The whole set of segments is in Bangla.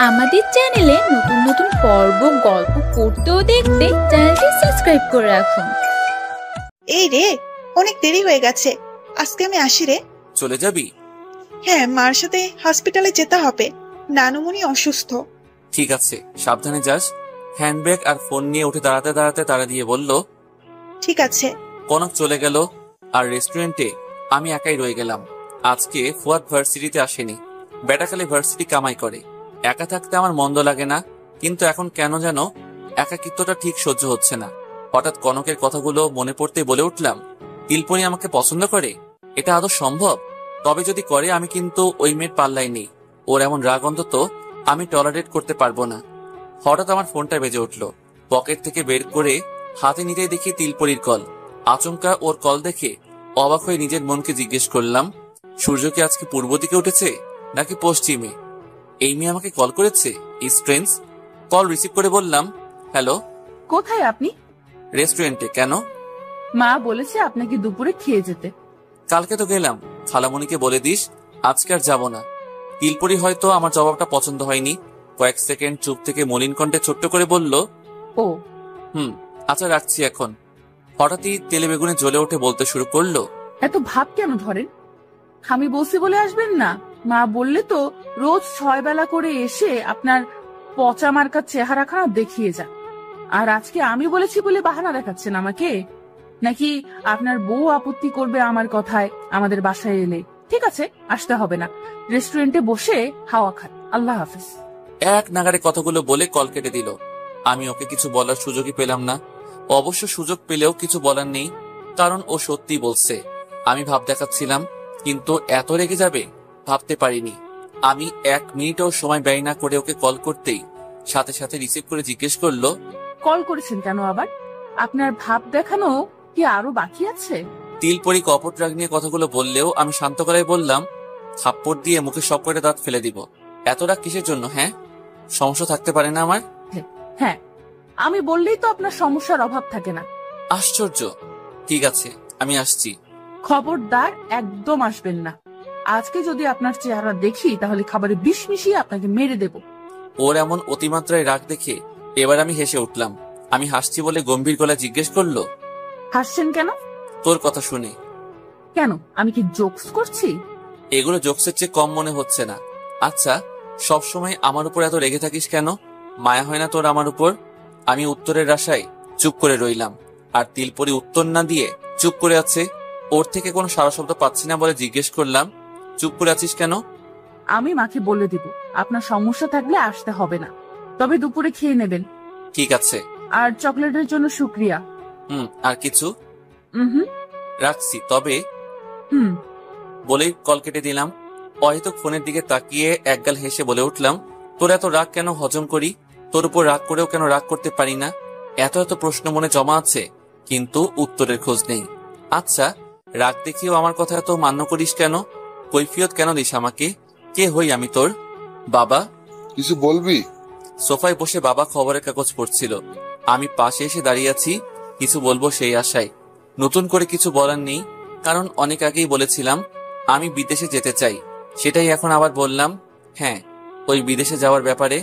আমাদের চ্যানেলে নতুন নতুন পর্ব গল্প পড়তে ও দেখতে চ্যানেলটি সাবস্ক্রাইব করে রাখুন। এই রে, অনেক দেরি হয়ে গেছে, আজকে আমি আসি রে। চলে যাবি? হ্যাঁ, মার সাথে হসপিটালে যেতে হবে, নানুমণি অসুস্থ। ঠিক আছে, সাবধানে যাস। হ্যান্ডব্যাগ আর ফোন নিয়ে উঠে দাঁড়াতে দাঁড়াতে তাড়া দিয়ে বলল, ঠিক আছে। কনক চলে গেল আর রেস্টুরেন্টে আমি একাই রয়ে গেলাম। আজকে ফুয়াদ ভার্সিটিতে আসেনি। বেটা খালি ভার্সিটি কামাই করে। একা থাকতে আমার মন্দ লাগে না, কিন্তু এখন কেন যেন একাকিত্বটা ঠিক সহ্য হচ্ছে না। হঠাৎ কনকের কথাগুলো মনে পড়তে বলে উঠলাম, তিলপনি আমাকে পছন্দ করে? এটা আদৌ সম্ভব? তবে যদি করে, আমি কিন্তু ওই মেয়ের পাল্লাই নেই। ওর এমন রাগ অন্তত আমি টলারেট করতে পারবো না। হঠাৎ আমার ফোনটা বেজে উঠল। পকেট থেকে বের করে হাতে নিতেই দেখি তিলপরির কল। আচমকা ওর কল দেখে অবাক হয়ে নিজের মনকে জিজ্ঞেস করলাম, সূর্য কি আজকে পূর্ব দিকে উঠেছে নাকি পশ্চিমে? এই মেয়ে আমাকে কল করেছে। স্ট্রেঞ্জ। কল রিসিভ করে বললাম, হ্যালো। কোথায় আপনি? রেস্টুরেন্টে। কেন? মা বলেছে আপনাকে দুপুরে খেয়ে যেতে। কালকে তো গেলাম। খালামণিকে বলে দিস আজকে আর যাবো না। তিলপরি হয়তো আমার জবাবটা পছন্দ হয়নি। কয়েক সেকেন্ড চুপ থেকে মলিন কণ্ঠে ছোট্ট করে বলল, ও আচ্ছা রাখছি এখন। হঠাৎই তেলে বেগুনে জ্বলে উঠে বলতে শুরু করলো, এত ভাব কেন ধরেন? আমি বলছি বলে আসবেন না? মা বললে তো রোজ 6 বেলা করে এসে আপনার পচা মার্কার চেহারাখানা দেখিয়ে যান। আর আজকে আমি বলেছি বলে বাহানা দেখাচ্ছেন আমাকে? নাকি আপনার বউ আপত্তি করবে আমার কথায় আমাদের বাসায় এলে? ঠিক আছে, আসতে হবে না, রেস্টুরেন্টে বসে হাওয়া খান। আল্লাহ হাফেজ। এক নাগারে কথাগুলো বলে কল কেটে দিল। আমি ওকে কিছু বলার সুযোগই পেলাম না। অবশ্য সুযোগ পেলেও কিছু বলার নেই, কারণ ও সত্যি বলছে। আমি ভাব দেখাচ্ছিলাম, কিন্তু এত রেগে যাবে ভাবতে পারিনি। আমি 1 মিনিটও সময় ব্যয় না করে ওকে কল করতেই সাথে সাথে রিসিভ করে জিজ্ঞেস করলো, কল করেছেন কেন আবার? আপনার ভাব দেখানো কি আরো বাকি আছে? তিলপরি কপট রাগ নিয়ে কথাগুলো বললেও আমি শান্ত গলায় বললাম, থাপ্পড় দিয়ে মুখে সব কয়টা দাঁত ফেলে দিব। এত রাগ কিসের জন্য? হ্যাঁ, সমস্যা থাকতে পারে না আমার? হ্যাঁ, আমি বললেই তো আপনার সমস্যার অভাব থাকে না। আশ্চর্য। ঠিক আছে, আমি আসছি। খবরদার একদম আসবেন না। আজকে যদি আপনার চেহারা দেখি তাহলে খাবারে বিষ মিশিয়ে আপনাকে মেরে দেব। ওর এমন অতিমাত্রায় রাগ দেখে এবার আমি হেসে উঠলাম। আমি হাসছি বলে গম্ভীর গলায় জিজ্ঞেস করলো, হাসছেন কেন? তোর কথা শুনে। কেন, আমি কি জোকস করছি? এগুলো জোকসের চেয়ে কম মনে হচ্ছে না। আচ্ছা, সবসময় আমার উপর এত রেগে থাকিস কেন? মায়া হয় না তোর আমার উপর? আমি উত্তরের আশায় চুপ করে রইলাম, আর তিলপরি উত্তর না দিয়ে চুপ করে আছে। ওর থেকে কোনো সারা শব্দ পাচ্ছি না বলে জিজ্ঞেস করলাম, চুপ করে আছিস কেন? আমি মাকে বলে দিব আপনার সমস্যা থাকলে আসতে হবে না, তবে দুপুরে খেয়ে নেবেন। ঠিক আছে। আর চকলেটের জন্য শুক্রিয়া। আর কিছু? হুম। রাখছি তবে। বলেই কল কেটে দিলাম। অহেতুক ফোনের দিকে তাকিয়ে একগাল হেসে বলে উঠলাম, তোর এত রাগ কেন হজম করি? তোর উপর রাগ করেও কেন রাগ করতে পারি না? এত এত প্রশ্ন মনে জমা আছে, কিন্তু উত্তরের খোঁজ নেই। আচ্ছা, রাগ দেখিয়েও আমার কথা এত মান্য করিস কেন? কৈফিয়ত কেন দিস আমাকে? কে হই আমি তোর? বাবা? কিছু বলবি? সোফায় বসে বাবা খবরের কাগজ পড়ছিল। আমি পাশে এসে দাঁড়িয়ে আছি, কিছু বলবো সেই আশায়। নতুন করে কিছু বলার নেই, কারণ অনেক আগেই বলেছিলাম আমি বিদেশে যেতে চাই। সেটাই এখন আবার বললাম। হ্যাঁ, ওই বিদেশে যাওয়ার ব্যাপারে।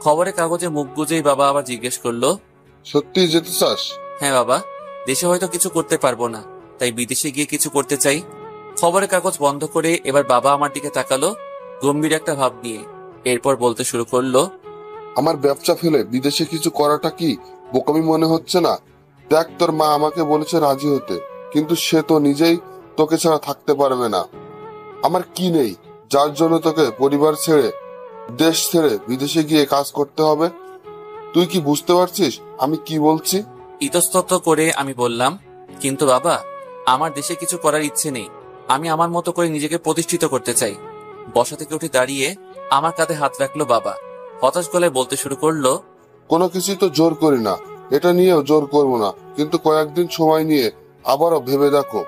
খবরের কাগজে মুখ গুজেই বাবা আবার জিজ্ঞেস করলো, সত্যি যেতে চাস? হ্যাঁ বাবা, দেশে হয়তো কিছু করতে পারবো না, তাই বিদেশে গিয়ে কিছু করতে চাই। খবরের কাগজ বন্ধ করে এবার বাবা আমার দিকে তাকালো গম্ভীর একটা ভাব নিয়ে। এরপর বলতে শুরু করলো, আমার ব্যবসা ফেলে বিদেশে কিছু করাটা কি বোকামি মনে হচ্ছে না? দেখ, তোর মা আমাকে বলেছে রাজি হতে, কিন্তু সে তো নিজেই তোকে ছাড়া থাকতে পারবে না। আমার কি নেই যার জন্য তোকে পরিবার ছেড়ে, দেশ ছেড়ে বিদেশে গিয়ে কাজ করতে হবে? তুই কি বুঝতে পারছিস আমি কি বলছি? ইতস্তত করে আমি বললাম, কিন্তু বাবা, আমার দেশে কিছু করার ইচ্ছে নেই। আমি আমার মতো করে নিজেকে প্রতিষ্ঠিত করতে চাই। বসা থেকে উঠে দাঁড়িয়ে আমার কাঁধে হাত রাখলো বাবা। হতাশ গলায় বলতে শুরু করলো, কোনো কিছুই তো জোর করি না, এটা নিয়েও জোর করবো না, কিন্তু কয়েকদিন সময় নিয়ে আবারও ভেবে দেখো,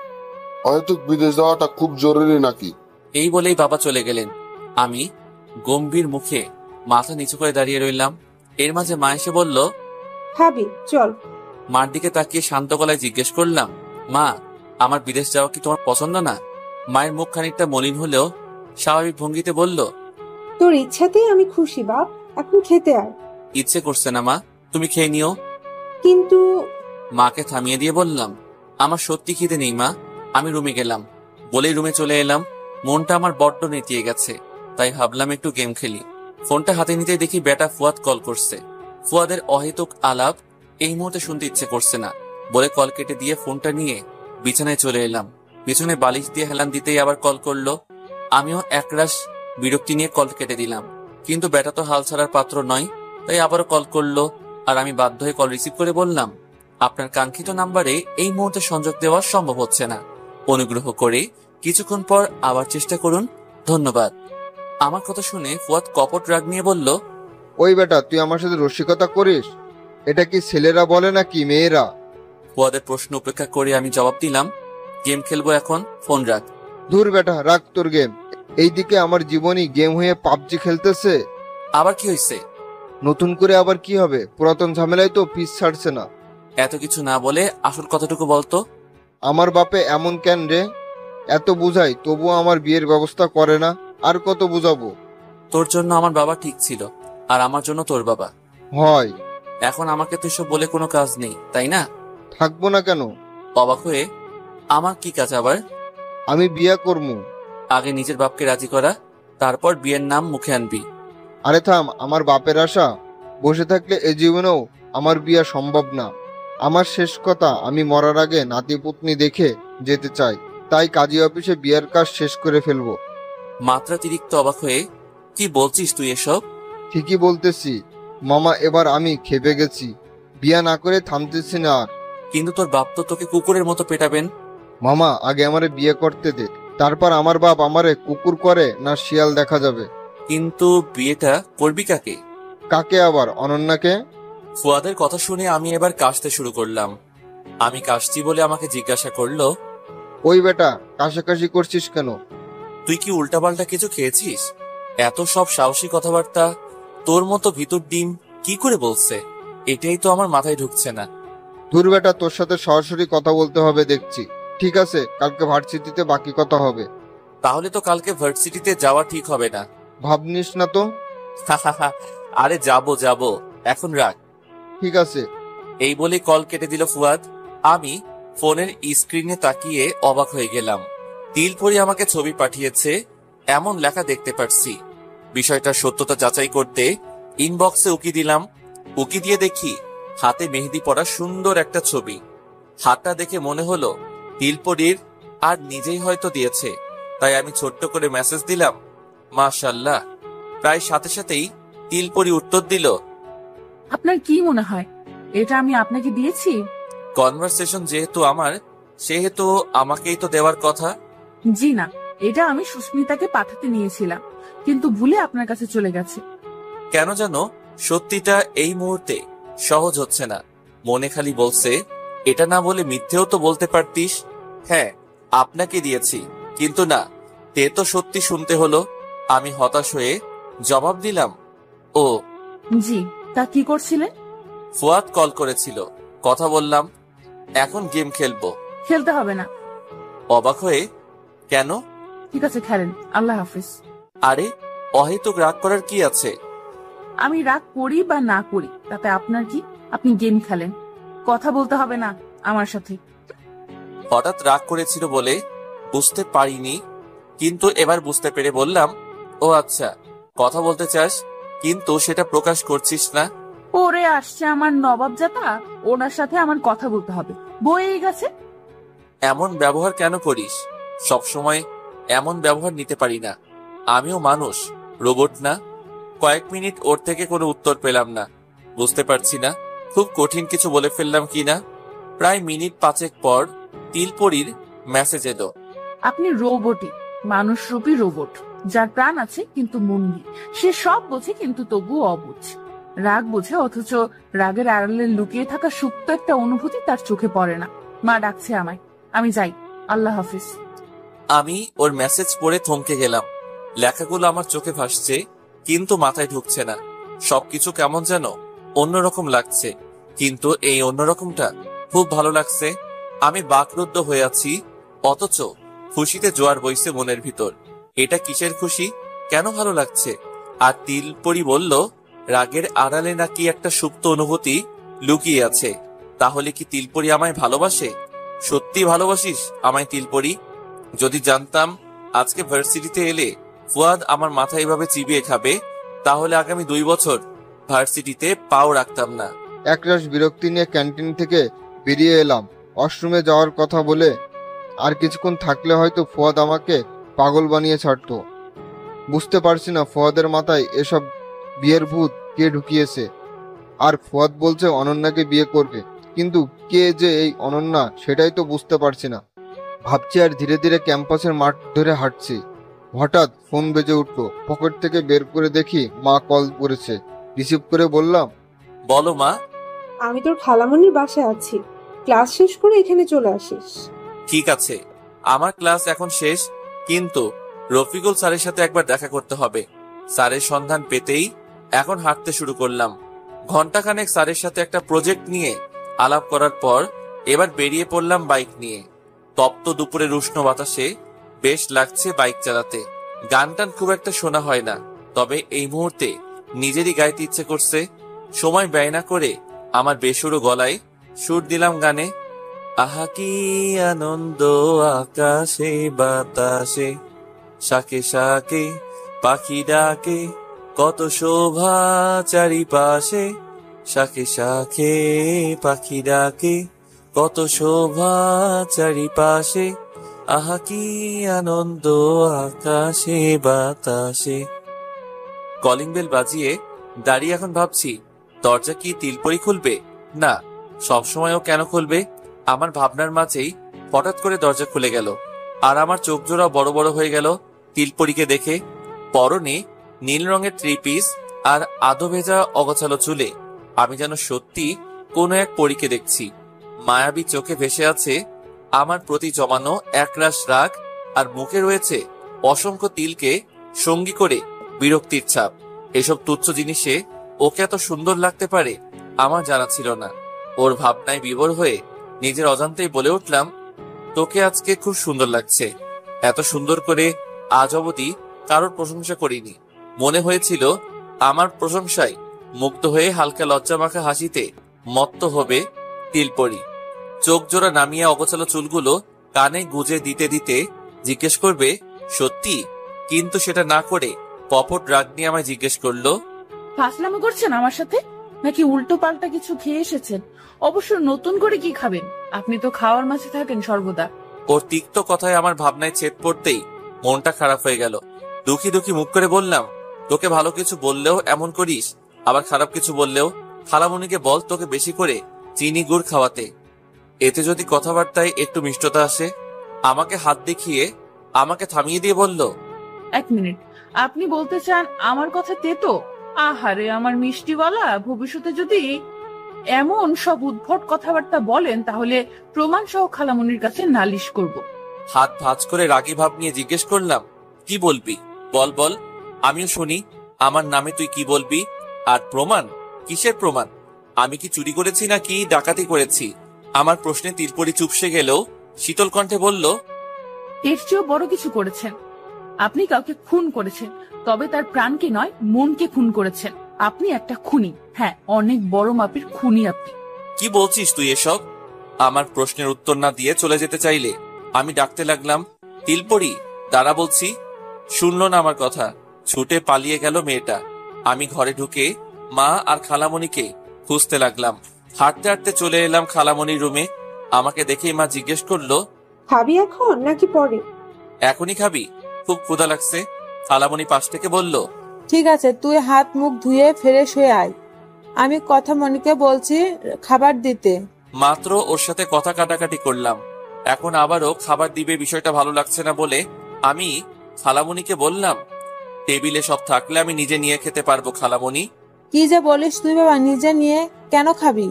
অহেতুক বিদেশ যাওয়াটা খুব জরুরি নাকি? এই বলেই বাবা চলে গেলেন। আমি গম্ভীর মুখে মাথা নিচু করে দাঁড়িয়ে রইলাম। এর মাঝে মা এসে বলল, ভাবি চল। মার দিকে তাকিয়ে শান্ত গলায় জিজ্ঞেস করলাম, মা, আমার বিদেশ যাওয়া কি তোমার পছন্দ না? মায়ের মুখ খানিকটা মলিন হলেও স্বাভাবিক ভঙ্গিতে বলল, তোর ইচ্ছাতেই আমি খুশি বাপ। এখন খেতে আয়। ইচ্ছে করছে না মা, তুমি খেয়ে নিও। কিন্তু মাকে থামিয়ে দিয়ে বললাম, আমার সত্যি খিদে নেই মা, আমি রুমে গেলাম। বলেই রুমে চলে এলাম। মনটা আমার বড্ড নেতিয়ে গেছে, তাই ভাবলাম একটু গেম খেলি। ফোনটা হাতে নিতেই দেখি বেটা ফুয়াদ কল করছে। ফুয়াদের অহেতুক আলাপ এই মুহূর্তে শুনতে ইচ্ছে করছে না বলে কল কেটে দিয়ে ফোনটা নিয়ে বিছানায় চলে এলাম। পিছনে বালিশ দিয়ে হেলান দিতেই আবার কল করলো। আমিও একরাশ বিরক্তি নিয়ে কল কেটে দিলাম, কিন্তু বেটা তো হাল ছাড়ার পাত্র নয়, তাই আবারও কল করলো। আর আমি বাধ্য হয়ে কল রিসিভ করে বললাম, আপনার কাঙ্ক্ষিত নাম্বারে এই মুহূর্তে সংযোগ দেওয়া সম্ভব হচ্ছে না, অনুগ্রহ করে কিছুক্ষণ পর আবার চেষ্টা করুন, ধন্যবাদ। আমার কথা শুনে ফুয়াদ কপট রাগ নিয়ে বলল, ওই বেটা, তুই আমার সাথে রসিকতা করিস? এটা কি ছেলেরা বলে নাকি মেয়েরা? ফুয়াদের প্রশ্ন উপেক্ষা করে আমি জবাব দিলাম, গেম খেলবো এখন, ফোন রাখ। ধুর বেটা, রাখ তোর গেম। এইদিকে আমার জীবনই গেম হয়ে পাবজি খেলতেছে। আবার কি হয়েছে? নতুন করে আবার কি হবে? পুরাতন ঝামেলায় তো পিছ ছাড়ছে না। এত কিছু না বলে আসল কথাটুকু বলতো। আমার বাপে এমন কেন রে? এত বুঝাই তবুও আমার বিয়ের ব্যবস্থা করে না। আর কত বুঝাবো? তোর জন্য আমার বাবা ঠিক ছিল, আর আমার জন্য তোর বাবা। হয়। এখন আমাকে তো এসব বলে কোনো কাজ নেই, তাই না? থাকবো না কেন? অবাক হয়ে, আমার কি কাজ আবার? আমি বিয়া করমু। আগে নিজের বাপকে রাজি করা, তারপর বিয়ের নাম মুখে আনবি। আরে থাম, আমার বাপের আশা বসে থাকলে এ জীবনেও আমার বিয়া সম্ভব না। আমার শেষ কথা, আমি মরার আগে নাতিপুতনি দেখে যেতে চাই। তাই কাজী অফিসে বিয়ার কাজ শেষ করে ফেলবো। মাত্রাতিরিক্ত অবাক হয়ে, কি বলছিস তুই এসব? ঠিকই বলতেছি মামা, এবার আমি খেপে গেছি। বিয়া না করে থামতেছি না আর। কিন্তু তোর বাপ তো তোকে কুকুরের মতো পেটাবেন। মামা, আগে আমারে বিয়ে করতে দে, তারপর আমার বাপ আমারে কুকুর করে না শিয়াল দেখা যাবে। কিন্তু বিয়েটা করবি কাকে? কাকে আবার? অনন্যাকে। ফুয়াদের কথা শুনে আমি এবার কাশতে শুরু করলাম। আমি কাশছি বলে আমাকে জিজ্ঞাসা করলো, ওই বেটা, কাশাকাশি করছিস কেন? তুই কি উল্টাপাল্টা কিছু খেয়েছিস? এত সব সাহসী কথাবার্তা তোর মতো ভিতর ডিম কি করে বলছে? এটাই তো আমার মাথায় ঢুকছে না। দূর বেটা, তোর সাথে সরাসরি কথা বলতে হবে দেখছি। ঠিক আছে, কালকে ভার্সিটিতে বাকি কথা হবে। তাহলে তো কালকে ভার্সিটিতে যাওয়া ঠিক হবে না। ভাবনিস না তো। আরে যাবো, এখন রাখ। ঠিক আছে। এই বলে কল কেটে দিল ফুয়াদ। আমি ফোনের স্ক্রিনে তাকিয়ে অবাক হয়ে গেলাম। তিলপরি আমাকে ছবি পাঠিয়েছে, এমন লেখা দেখতে পাচ্ছি। বিষয়টার সত্যতা যাচাই করতে ইনবক্সে উকি দিলাম। উকি দিয়ে দেখি হাতে মেহেদি পরা সুন্দর একটা ছবি। হাতটা দেখে মনে হলো তিলপরির, আর নিজেই হয়তো দিয়েছে। তাই আমি ছোট্ট করে মেসেজ দিলাম, মাশাআল্লাহ। প্রায় সাথে সাথেই তিলপরি উত্তর দিল, আপনার কি মনে হয় এটা আমি আপনাকে দিয়েছি? কনভারসেশন যেহেতু আমার, সেহেতু আমাকেই তো দেওয়ার কথা। জি না, এটা আমি সুস্মিতাকে পাঠাতে নিয়েছিলাম, কিন্তু ভুলে আপনার কাছে চলে গেছে। কেন যেন সত্যিটা এই মুহূর্তে সহজ হচ্ছে না। মনে খালি বলছে, এটা না বলে মিথ্যেও তো বলতে পারতিস। হ্যাঁ, আপনাকে দিয়েছি, কিন্তু না, তে তো সত্যি শুনতে হলো। আমি হতাশ হয়ে জবাব দিলাম, ও জি, তা কি করছিলেন? ফুয়াদ কল করেছিল, কথা বললাম। এখন গেম খেলবো। খেলতে হবে না। অবাক হয়ে, কেন? ঠিক আছে, খেলেন, আল্লাহ হাফিজ। আরে, অহেতুক রাগ করার কি আছে? আমি রাগ করি বা না করি তাতে আপনার কি? আপনি গেম খেলেন, কথা বলতে হবে না আমার সাথে। হঠাৎ রাগ করেছিল বলে বুঝতে পারিনি, কিন্তু এবার বুঝতে পেরে বললাম, ও আচ্ছা, কথা বলতে চাস, কিন্তু সেটা প্রকাশ করছিস না। ওরে আসছে আমার নবাব জাতা, ওনার সাথে আমার কথা বলতে হবে, বয়েই গেছে। এমন ব্যবহার কেন করিস? সবসময় এমন ব্যবহার নিতে পারি না। আমিও মানুষ, রোবট না। কয়েক মিনিট ওর থেকে কোনো উত্তর পেলাম না। বুঝতে পারছি না খুব কঠিন কিছু বলে ফেললাম কিনা। প্রায় মিনিট 5 পর তিলপরির মেসেজ এলো, আপনি রোবটই, মানুষরূপী রোবট, যার প্রাণ আছে কিন্তু মন নেই। সে সব বোঝে কিন্তু তবুও অবুঝ। রাগ বোঝে, অথচ রাগের আড়ালে লুকিয়ে থাকা সুপ্ত একটা অনুভূতি তার চোখে পড়ে না। মা ডাকছে আমায়, আমি যাই, আল্লাহ হাফিজ। আমি ওর মেসেজ পড়ে থমকে গেলাম। লেখাগুলো আমার চোখে ভাসছে, কিন্তু মাথায় ঢুকছে না। সবকিছু কেমন যেন অন্যরকম লাগছে, কিন্তু এই অন্যরকমটা খুব ভালো লাগছে। আমি বাকরুদ্ধ হয়ে আছি, অথচ খুশিতে জোয়ার বইছে মনের ভিতর। এটা কিসের খুশি? কেন ভালো লাগছে? আর তিলপরি বলল, রাগের আড়ালে নাকি একটা সুপ্ত অনুভূতি লুকিয়ে আছে। তাহলে কি তিলপরি আমায় ভালোবাসে? সত্যি ভালোবাসিস আমায় তিলপরি? যদি জানতাম আজকে ভার্সিটিতে এলে ফুয়াদ আমার মাথা এভাবে চিবিয়ে খাবে, তাহলে আগামী 2 বছর ভার্সিটিতে পাও রাখতাম না। একরাশ বিরক্তি নিয়ে ক্যান্টিন থেকে বেরিয়ে এলাম। ওয়াশরুমে যাওয়ার কথা বলে আর কিছুক্ষণ থাকলে হয়তো ফুয়াদ আমাকে পাগল বানিয়ে ছাড়তো। বুঝতে পারছি না ফুয়াদের মাথায় এসব বিয়ের ভূত কে ঢুকিয়েছে। আর ফুয়াদ বলছে অনন্যাকে বিয়ে করবে, কিন্তু কে যে এই অনন্যা সেটাই তো বুঝতে পারছি না। ভাবছি আর ধীরে ধীরে ক্যাম্পাসের মাঠ ধরে হাঁটছি। হঠাৎ ফোন বেজে উঠলো। পকেট থেকে বের করে দেখি মা কল করেছে। রিসিভ করে বললাম, বলো মা। আমি তোর খালামণির বাসায় আছি, ক্লাস শেষ করে এখানে চলে আসিস। ঠিক আছে, আমার ক্লাস এখন শেষ, কিন্তু রফিকুল স্যারের সাথে একবার দেখা করতে হবে। স্যারের সন্ধান পেতেই এখন হাঁটতে শুরু করলাম। ঘন্টাখানেক স্যারের সাথে একটা প্রজেক্ট নিয়ে আলাপ করার পর এবার বেরিয়ে পড়লাম বাইক নিয়ে। তপ্ত দুপুরের উষ্ণ বাতাসে বেশ লাগছে বাইক চালাতে। গান টান খুব একটা শোনা হয় না, তবে এই মুহূর্তে নিজেরই গাইতে ইচ্ছে করছে। সময় ব্যয় না করে আমার বেসুরো গলায় সুর দিলাম গানে। আহা কি আনন্দ আকাশে বাতাসে, শাকে শাকে পাখি ডাকে, কত শোভা চারিপাশে, শাকে শাকে পাখি ডাকে, কত শোভা চারিপাশে, আহা কি আনন্দ আকাশে বাতাসে। কলিং বেল বাজিয়ে দাঁড়িয়ে এখন ভাবছি, দরজা কি তিলপরি খুলবে? না, সবসময় ও কেন খুলবে? আমার ভাবনার মাঝেই হঠাৎ করে দরজা খুলে গেল, আর আমার চোখ জোড়া বড় বড় হয়ে গেল তিলপরিকে দেখে। পরনে নীল রঙের 3 পিস আর আধো ভেজা অগোছালো চুলে আমি যেন সত্যি কোনো এক পরীকে দেখছি। মায়াবী চোখে ভেসে আছে আমার প্রতি জমানো একরাশ রাগ, আর মুখে রয়েছে অসংখ্য তিলকে সঙ্গী করে বিরক্তির ছাপ। এসব তুচ্ছ জিনিসে ওকে এত সুন্দর লাগতে পারে আমার জানা ছিল না। ওর ভাবনায় বিভোর হয়ে নিজের অজান্তেই বলে উঠলাম, তোকে আজকে খুব সুন্দর লাগছে। এত সুন্দর করে আজ অবধি কারোর প্রশংসা করিনি। মনে হয়েছিল আমার প্রশংসায় মুগ্ধ হয়ে হালকা লজ্জা মাখা হাসিতে মত্ত হবে তিলপরি। চোখ জোড়া নামিয়ে অগোছালো চুলগুলো কানে গুজে দিতে দিতে জিজ্ঞেস করবে, সত্যি? কিন্তু সেটা না করে কপট রাগ নিয়ে আমায় জিজ্ঞেস করলো, ফাসলামো করছেন আমার সাথে, নাকি উল্টো পাল্টা কিছু খেয়ে এসেছেন? অবশ্য নতুন করে কি খাবেন? আপনি তো খাওয়ার মাঝে থাকেন সর্বদা। ওর তিক্ত কথায় আমার ভাবনায় ছেদ পড়তেই মনটা খারাপ হয়ে গেল। দুঃখী দুঃখী মুখ করে বললাম, তোকে ভালো কিছু বললেও এমন করিস, আবার খারাপ কিছু বললেও? খালামণিকে বল তোকে বেশি করে চিনি গুড় খাওয়াতে, এতে যদি কথাবার্তায় একটু মিষ্টতা আসে। আমাকে হাত দেখিয়ে আমাকে থামিয়ে দিয়ে বলল, 1 মিনিট, আপনি বলতে চান আমার কথা তেতো? আহারে আমার মিষ্টিওয়ালা, ভবিষ্যতে যদি এমন সব উদ্ভট কথাবার্তা বলেন তাহলে প্রমাণ সহ খালামণির কাছে নালিশ করব। হাত ভাঁজ করে রাগী ভাব নিয়ে জিজ্ঞেস করলাম, কি বলবি? বল বল, আমিও শুনি। আমার নামে তুই কি বলবি? আর প্রমাণ? কিসের প্রমাণ? আমি কি চুরি করেছি নাকি ডাকাতি করেছি? আমার প্রশ্নে তিলপরি চুপসে গেলেও শীতল কণ্ঠে বলল, এর চেয়েও বড় কিছু করেছেন। আপনি কাউকে খুন করেছেন, তবে তার প্রাণকে নয়, মনকে খুন করেছেন। আপনি একটা খুনি, হ্যাঁ অনেক বড় মাপের খুনি আপনি। কি বলছিস তুই এসব? আমার প্রশ্নের উত্তর না দিয়ে চলে যেতে চাইলে আমি ডাকতে লাগলাম, তিলপরি দাঁড়া বলছি। শুনলো না আমার কথা, ছুটে পালিয়ে গেল মেয়েটা। আমি ঘরে ঢুকে মা আর খালামণিকে খুঁজতে লাগলাম। হাঁটতে হাঁটতে চলে এলাম খালামণির রুমে। আমাকে দেখেই মা জিজ্ঞেস করলো, খাবি এখন নাকি পরে? এখনই খাবি? খুব ক্ষুধা লাগছে। খালামণি পাশ থেকে বলল, ঠিক আছে, তুই হাত মুখ ধুয়ে ফ্রেশ হয়ে আয়। আমি কথা মনিকে বলছি খাবার দিতে। মাত্র ওর সাথে কথা কাটাকাটি করলাম, এখন আবারও খাবার দিবে বিষয়টা ভালো লাগছে না বলে আমি খালামণিকে বললাম, টেবিলে সব থাকলে আমি নিজে নিয়ে খেতে পারবো খালামণি। কি যে বলিস তুই বাবা, নিজে নিয়ে কেন খাবি?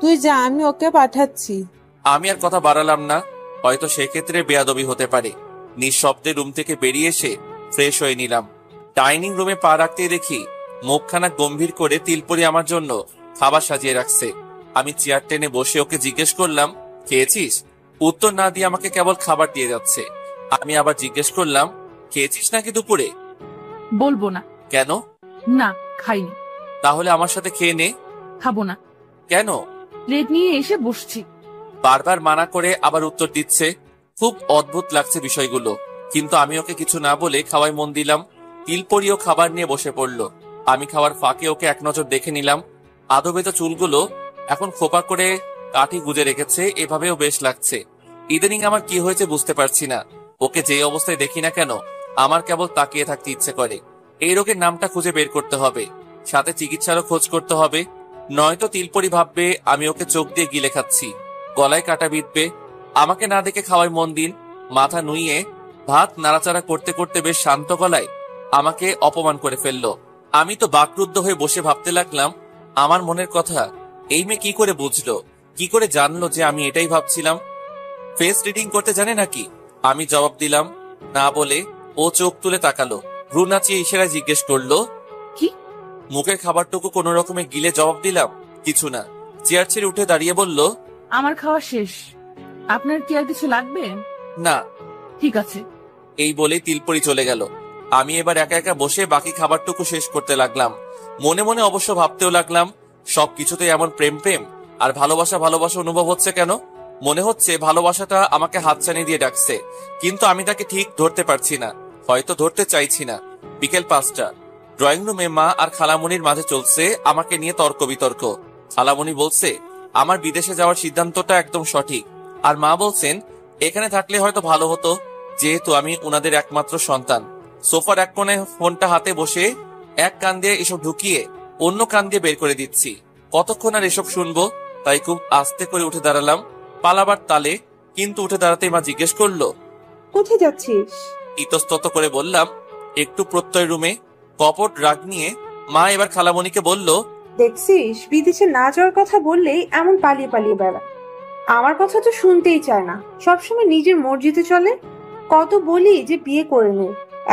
তুই যা, আমি ওকে পাঠাচ্ছি। আমি আর কথা বাড়ালাম না, হয়তো সেক্ষেত্রে বেয়াদবি হতে পারে। নিঃশব্দে রুম থেকে বেরিয়ে এসে ফ্রেশ হয়ে নিলাম। ডাইনিং রুমে পা রাখতে দেখি মুখখানা গম্ভীর করে তিলপরি আমার জন্য খাবার সাজিয়ে রাখছে। আমি চেয়ার টেনে বসে ওকে জিজ্ঞেস করলাম, খেয়েছিস? উত্তর না দিয়ে আমাকে কেবল খাবার দিয়ে যাচ্ছে। আমি আবার জিজ্ঞেস করলাম, খেয়েছিস নাকি দুপুরে? বলবো না। কেন? না, খাইনি। তাহলে আমার সাথে খেয়ে নে। খাবো না, কেন? প্লেট নিয়ে এসে বসছি। বারবার মানা করে আবার উত্তর দিচ্ছে। খুব অদ্ভুত লাগছে বিষয়গুলো, কিন্তু আমি ওকে কিছু না বলে খাওয়ায় মন দিলাম। তিলপরিও খাবার নিয়ে বসে পড়লো। আমি খাওয়ার ফাঁকে ওকে এক নজর দেখে নিলাম। আদবেত চুলগুলো এখন খোপা করে কাঠি গুজে রেখেছে, এভাবেও বেশ লাগছে। ইদানিং আমার কি হয়েছে বুঝতে পারছি না। ওকে যে অবস্থায় দেখি না কেন আমার কেবল তাকিয়ে থাকতে ইচ্ছে করে। এই রোগের নামটা খুঁজে বের করতে হবে, সাথে চিকিৎসারও খোঁজ করতে হবে, নয়তো তিলপরি ভাববে আমি ওকে চোখ দিয়ে গিলে খাচ্ছি, গলায় কাটা বিঁধবে। আমাকে না দেখে খাওয়ায় মন দিন। মাথা নুইয়ে ভাত নাড়াচাড়া করতে করতে বেশ শান্ত গলায় আমাকে অপমান করে ফেললো। আমি তো বাকরুদ্ধ হয়ে বসে ভাবতে লাগলাম আমার মনের কথা এই মেয়ে কি করে বুঝলো, কি করে জানলো যে আমি এটাই ভাবছিলাম। ফেস রিডিং করতে জানে নাকি? আমি জবাব দিলাম না বলে ও চোখ তুলে তাকালো, ভ্রু নাচিয়ে ইশারায় জিজ্ঞেস করলো কি? মুখের খাবারটুকু কোন রকমে গিলে জবাব দিলাম কিছু না। চেয়ার ছেড়ে উঠে দাঁড়িয়ে বলল, আমার খাওয়া শেষ, আপনার কি আর কিছু লাগবে? না। ঠিক আছে। এই বলে তিলপরি চলে গেল। আমি এবার একা একা বসে বাকি খাবারটুকু শেষ করতে লাগলাম। মনে মনে অবশ্য ভাবতেও লাগলাম সবকিছুতে এমন প্রেম প্রেম আর ভালোবাসা ভালোবাসা অনুভব হচ্ছে কেন? মনে হচ্ছে ভালোবাসাটা আমাকে হাতছানি দিয়ে ডাকছে, কিন্তু আমি তাকে ঠিক ধরতে পারছি না, হয়তো ধরতে চাইছি না। বিকেল 5টা। ড্রয়িং রুমে মা আর খালামণির মাঝে চলছে আমাকে নিয়ে তর্ক বিতর্ক। খালামণি বলছে আমার বিদেশে যাওয়ার সিদ্ধান্তটা একদম সঠিক, আর মা বলছেন এখানে থাকলে হয়তো ভালো হতো, যেহেতু আমি উনাদের একমাত্র সন্তান। সোফার এক কোণে ফোনটা হাতে বসে এক কান দিয়ে এসব ঢুকিয়ে অন্য কান দিয়ে বের করে দিচ্ছি। কতক্ষণ আর এসব শুনবো? তাই খুব আস্তে করে উঠে দাঁড়ালাম পালাবার তালে, কিন্তু উঠে দাঁড়াতেই মা জিজ্ঞেস করলো, কোথায় যাচ্ছিস? ইতস্তত করে বললাম একটু প্রত্যয় রুমে। কপট রাগ নিয়ে মা এবার খালামণিকে বলল, দেখছিস, বিদেশে না যাওয়ার কথা বললেই এমন পালিয়ে পালিয়ে বেড়া। আমার কথা তো শুনতেই চায় না, সবসময় নিজের মর্জিতে চলে। কত বলি যে বিয়ে করে নে,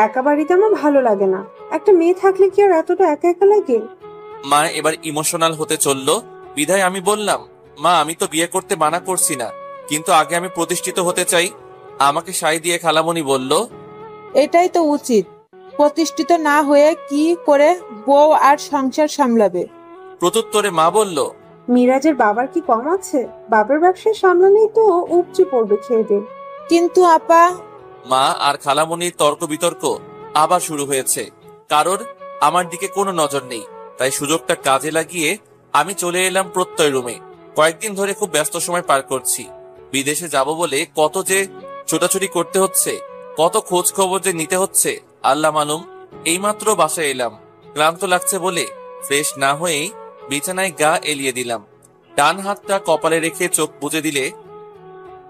একা বাড়িতে আমার ভালো লাগে না। একটা মেয়ে থাকলে কি আর এতটা একা একা লাগে? মা এবার ইমোশনাল হতে চললো। বিধায় আমি বললাম, মা আমি তো বিয়ে করতে মানা করছি না, কিন্তু আগে আমি প্রতিষ্ঠিত হতে চাই। আমাকে সাই দিয়ে খালামণি বলল, এটাই তো উচিত। প্রতিষ্ঠিত না হয়ে কি করে বউ আর সংসার সামলাবে? প্রত্যুত্তরে মা বলল, মিরাজের বাবার কি কম আছে? বাবার ব্যবসা সামলালেই তো উপচে পড়বে খেয়ে দে। কিন্তু আপা। মা আর খালামণির তর্ক বিতর্ক আবার শুরু হয়েছে। কারোর আমার দিকে কোনো নজর নেই, তাই সুযোগটা কাজে লাগিয়ে আমি চলে এলাম প্রত্যয় রুমে। কয়েকদিন ধরে খুব ব্যস্ত সময় পার করছি। বিদেশে যাব বলে কত যে ছোটাছুটি করতে হচ্ছে, কত খোঁজ খবর যে নিতে হচ্ছে আল্লাহ মালুম। এইমাত্র বাসায় এলাম, ক্লান্ত লাগছে বলে ফ্রেশ না হয়েই বিছানায় গা এলিয়ে দিলাম। ডান হাতটা কপালে রেখে চোখ বুজে দিলে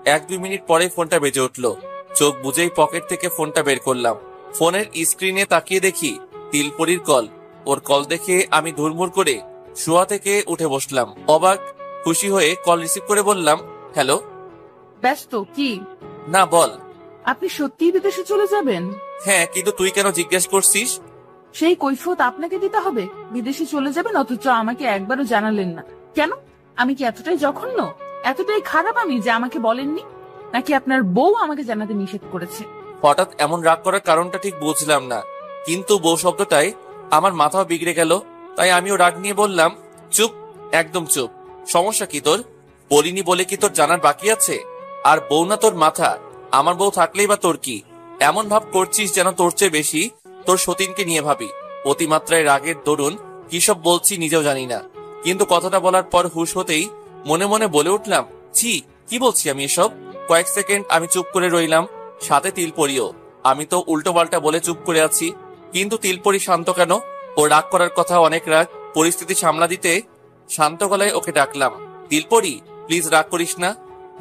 1-2 মিনিট পরে ফোনটা বেজে উঠলো। চোখ বুজেই পকেট থেকে ফোনটা বের করলাম। ফোনের স্ক্রিনে তাকিয়ে দেখি তিলপরির কল। ওর কল দেখে আমি ধুরমুর করে শোয়া থেকে উঠে বসলাম। অবাক খুশি হয়ে কল রিসিভ করে বললাম, হ্যালো। ব্যস্ত কি? না, বল। আপনি সত্যিই বিদেশে চলে যাবেন? হ্যাঁ, কিন্তু তুই কেন জিজ্ঞেস করছিস? সেই কৈফিয়ত আপনাকে দিতে হবে? বিদেশে চলে যাবেন অথচ আমাকে একবারও জানালেন না কেন? আমি কি এতটাই জঘন্য, এতটাই খারাপ আমি যে আমাকে বলেননি? নাকি আপনার বউ আমাকে জানাতে নিষেধ করেছে? হঠাৎ এমন রাগ করার কারণটা ঠিক বুঝলাম না, কিন্তু বউ শব্দটাই আমার মাথাও বিগড়ে গেল। তাই আমিও রাগ নিয়ে বললাম, চুপ, একদম চুপ। সমস্যা কি তোর? বলিনি বলে কি তোর জানার বাকি আছে? আর বউ না তোর মাথা, আমার বউ থাকলেই বা তোর কি? এমন ভাব করছিস যেন তোর চেয়ে বেশি তোর সতীনকে নিয়ে ভাবি। অতিমাত্রায় রাগের দরুন কি সব বলছি নিজেও জানি না, কিন্তু কথাটা বলার পর হুঁশ হতেই মনে মনে বলে উঠলাম, ছি, কি বলছি আমি এসব? কয়েক সেকেন্ড আমি চুপ করে রইলাম, সাথে তিলপরিও। আমি তো উল্টো পাল্টা বলে চুপ করে আছি, কিন্তু তিলপরি শান্ত কেন? ও রাগ করার কথা অনেক রাগ। পরিস্থিতি সামলা দিতে শান্ত গলায় ওকে ডাকলাম, তিলপরি প্লিজ রাগ করিস না।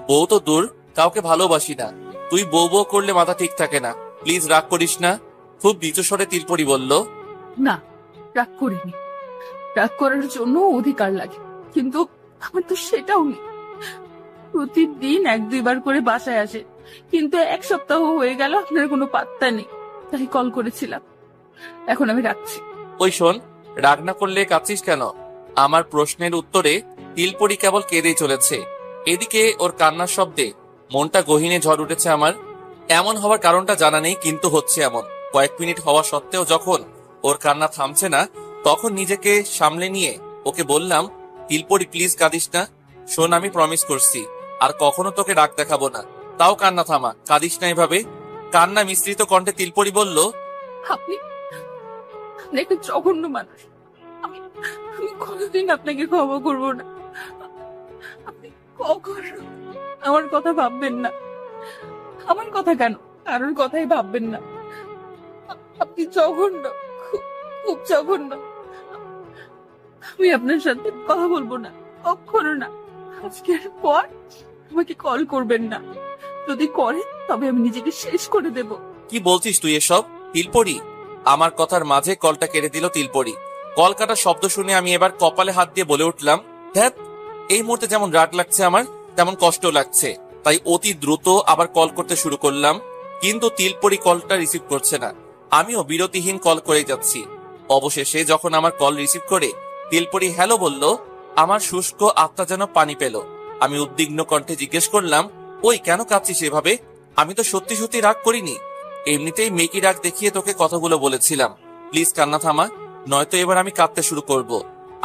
বউ তো দূর, কাউকে ভালোবাসি না। তুই বউ বউ করলে মাথা ঠিক থাকে না, প্লিজ রাগ করিস না। খুব নিচু স্বরে তিলপরি বলল, না, রাগ করিনি। রাগ করার জন্য অধিকার লাগে, কিন্তু আমার তো সেটাও নেই। প্রতিদিন 1-2 বার করে বাসায় আসে, কিন্তু 1 সপ্তাহ হয়ে গেল আপনার কোনো পাত্তা নেই। তাই কল করেছিলাম। এখন আমি রাখছি। ওই শোন, রাগ না করলে কাঁদছিস কেন? আমার প্রশ্নের উত্তরে তিলপরি কেবল কেঁদেই চলেছে। এদিকে ওর কান্নার শব্দে মনটা গহীনে ঝড় উঠেছে আমার। এমন হওয়ার কারণটা জানা নেই, কিন্তু হচ্ছে এমন। কয়েক মিনিট হওয়া সত্ত্বেও যখন ওর কান্না থামছে না, তখন নিজেকে সামলে নিয়ে ওকে বললাম, তিলপরি প্লিজ কাঁদিস না। শোন, আমি প্রমিস করছি আর কখনো তোকে রাগ দেখাবো না। তাও কান্না থামা, কাঁদিস না এভাবে। কান্না মিশ্রিত কণ্ঠে তিলপরি বলল, আপনি আপনি একটা জঘন্য মানুষ। আমি আমি কোনোদিন আপনাকে ক্ষমা করবো না। আপনি কখনো আমার কথা ভাববেন না। আমার কথা কেন, কারোর কথাই ভাববেন না। আপনি জঘন্য, খুব খুব জঘন্য। আমি আপনার সাথে কথা বলবো না, কখনো না। আজকের পর আমাকে কল করবেন না। যদি করেন তবে আমি নিজেকে শেষ করে দেব। কি বলছিস তুই এসব? তিলপরি আমার কথার মাঝে কলটা কেটে দিল তিলপরি। কল কাটার শব্দ শুনে আমি এবার কপালে হাত দিয়ে বলে উঠলাম, ধ্যাত, এই মুহূর্তে যেমন রাগ লাগছে আমার, তেমন কষ্ট লাগছে। তাই অতি দ্রুত আবার কল করতে শুরু করলাম, কিন্তু তিলপরি কলটা রিসিভ করছে না। আমিও বিরতিহীন কল করে যাচ্ছি। অবশেষে যখন আমার কল রিসিভ করে তিলপরি হ্যালো বলল, আমার শুষ্ক আত্মা যেন পানি পেল। আমি উদ্বিগ্ন কণ্ঠে জিজ্ঞেস করলাম, ওই কেন কাঁদছিস এভাবে? আমি তো সত্যি সত্যি রাগ করিনি, এমনিতেই মেকি রাগ দেখিয়ে তোকে কথাগুলো বলেছিলাম। প্লিজ কান্না থামা, নয়তো এবার আমি কাঁদতে শুরু করব।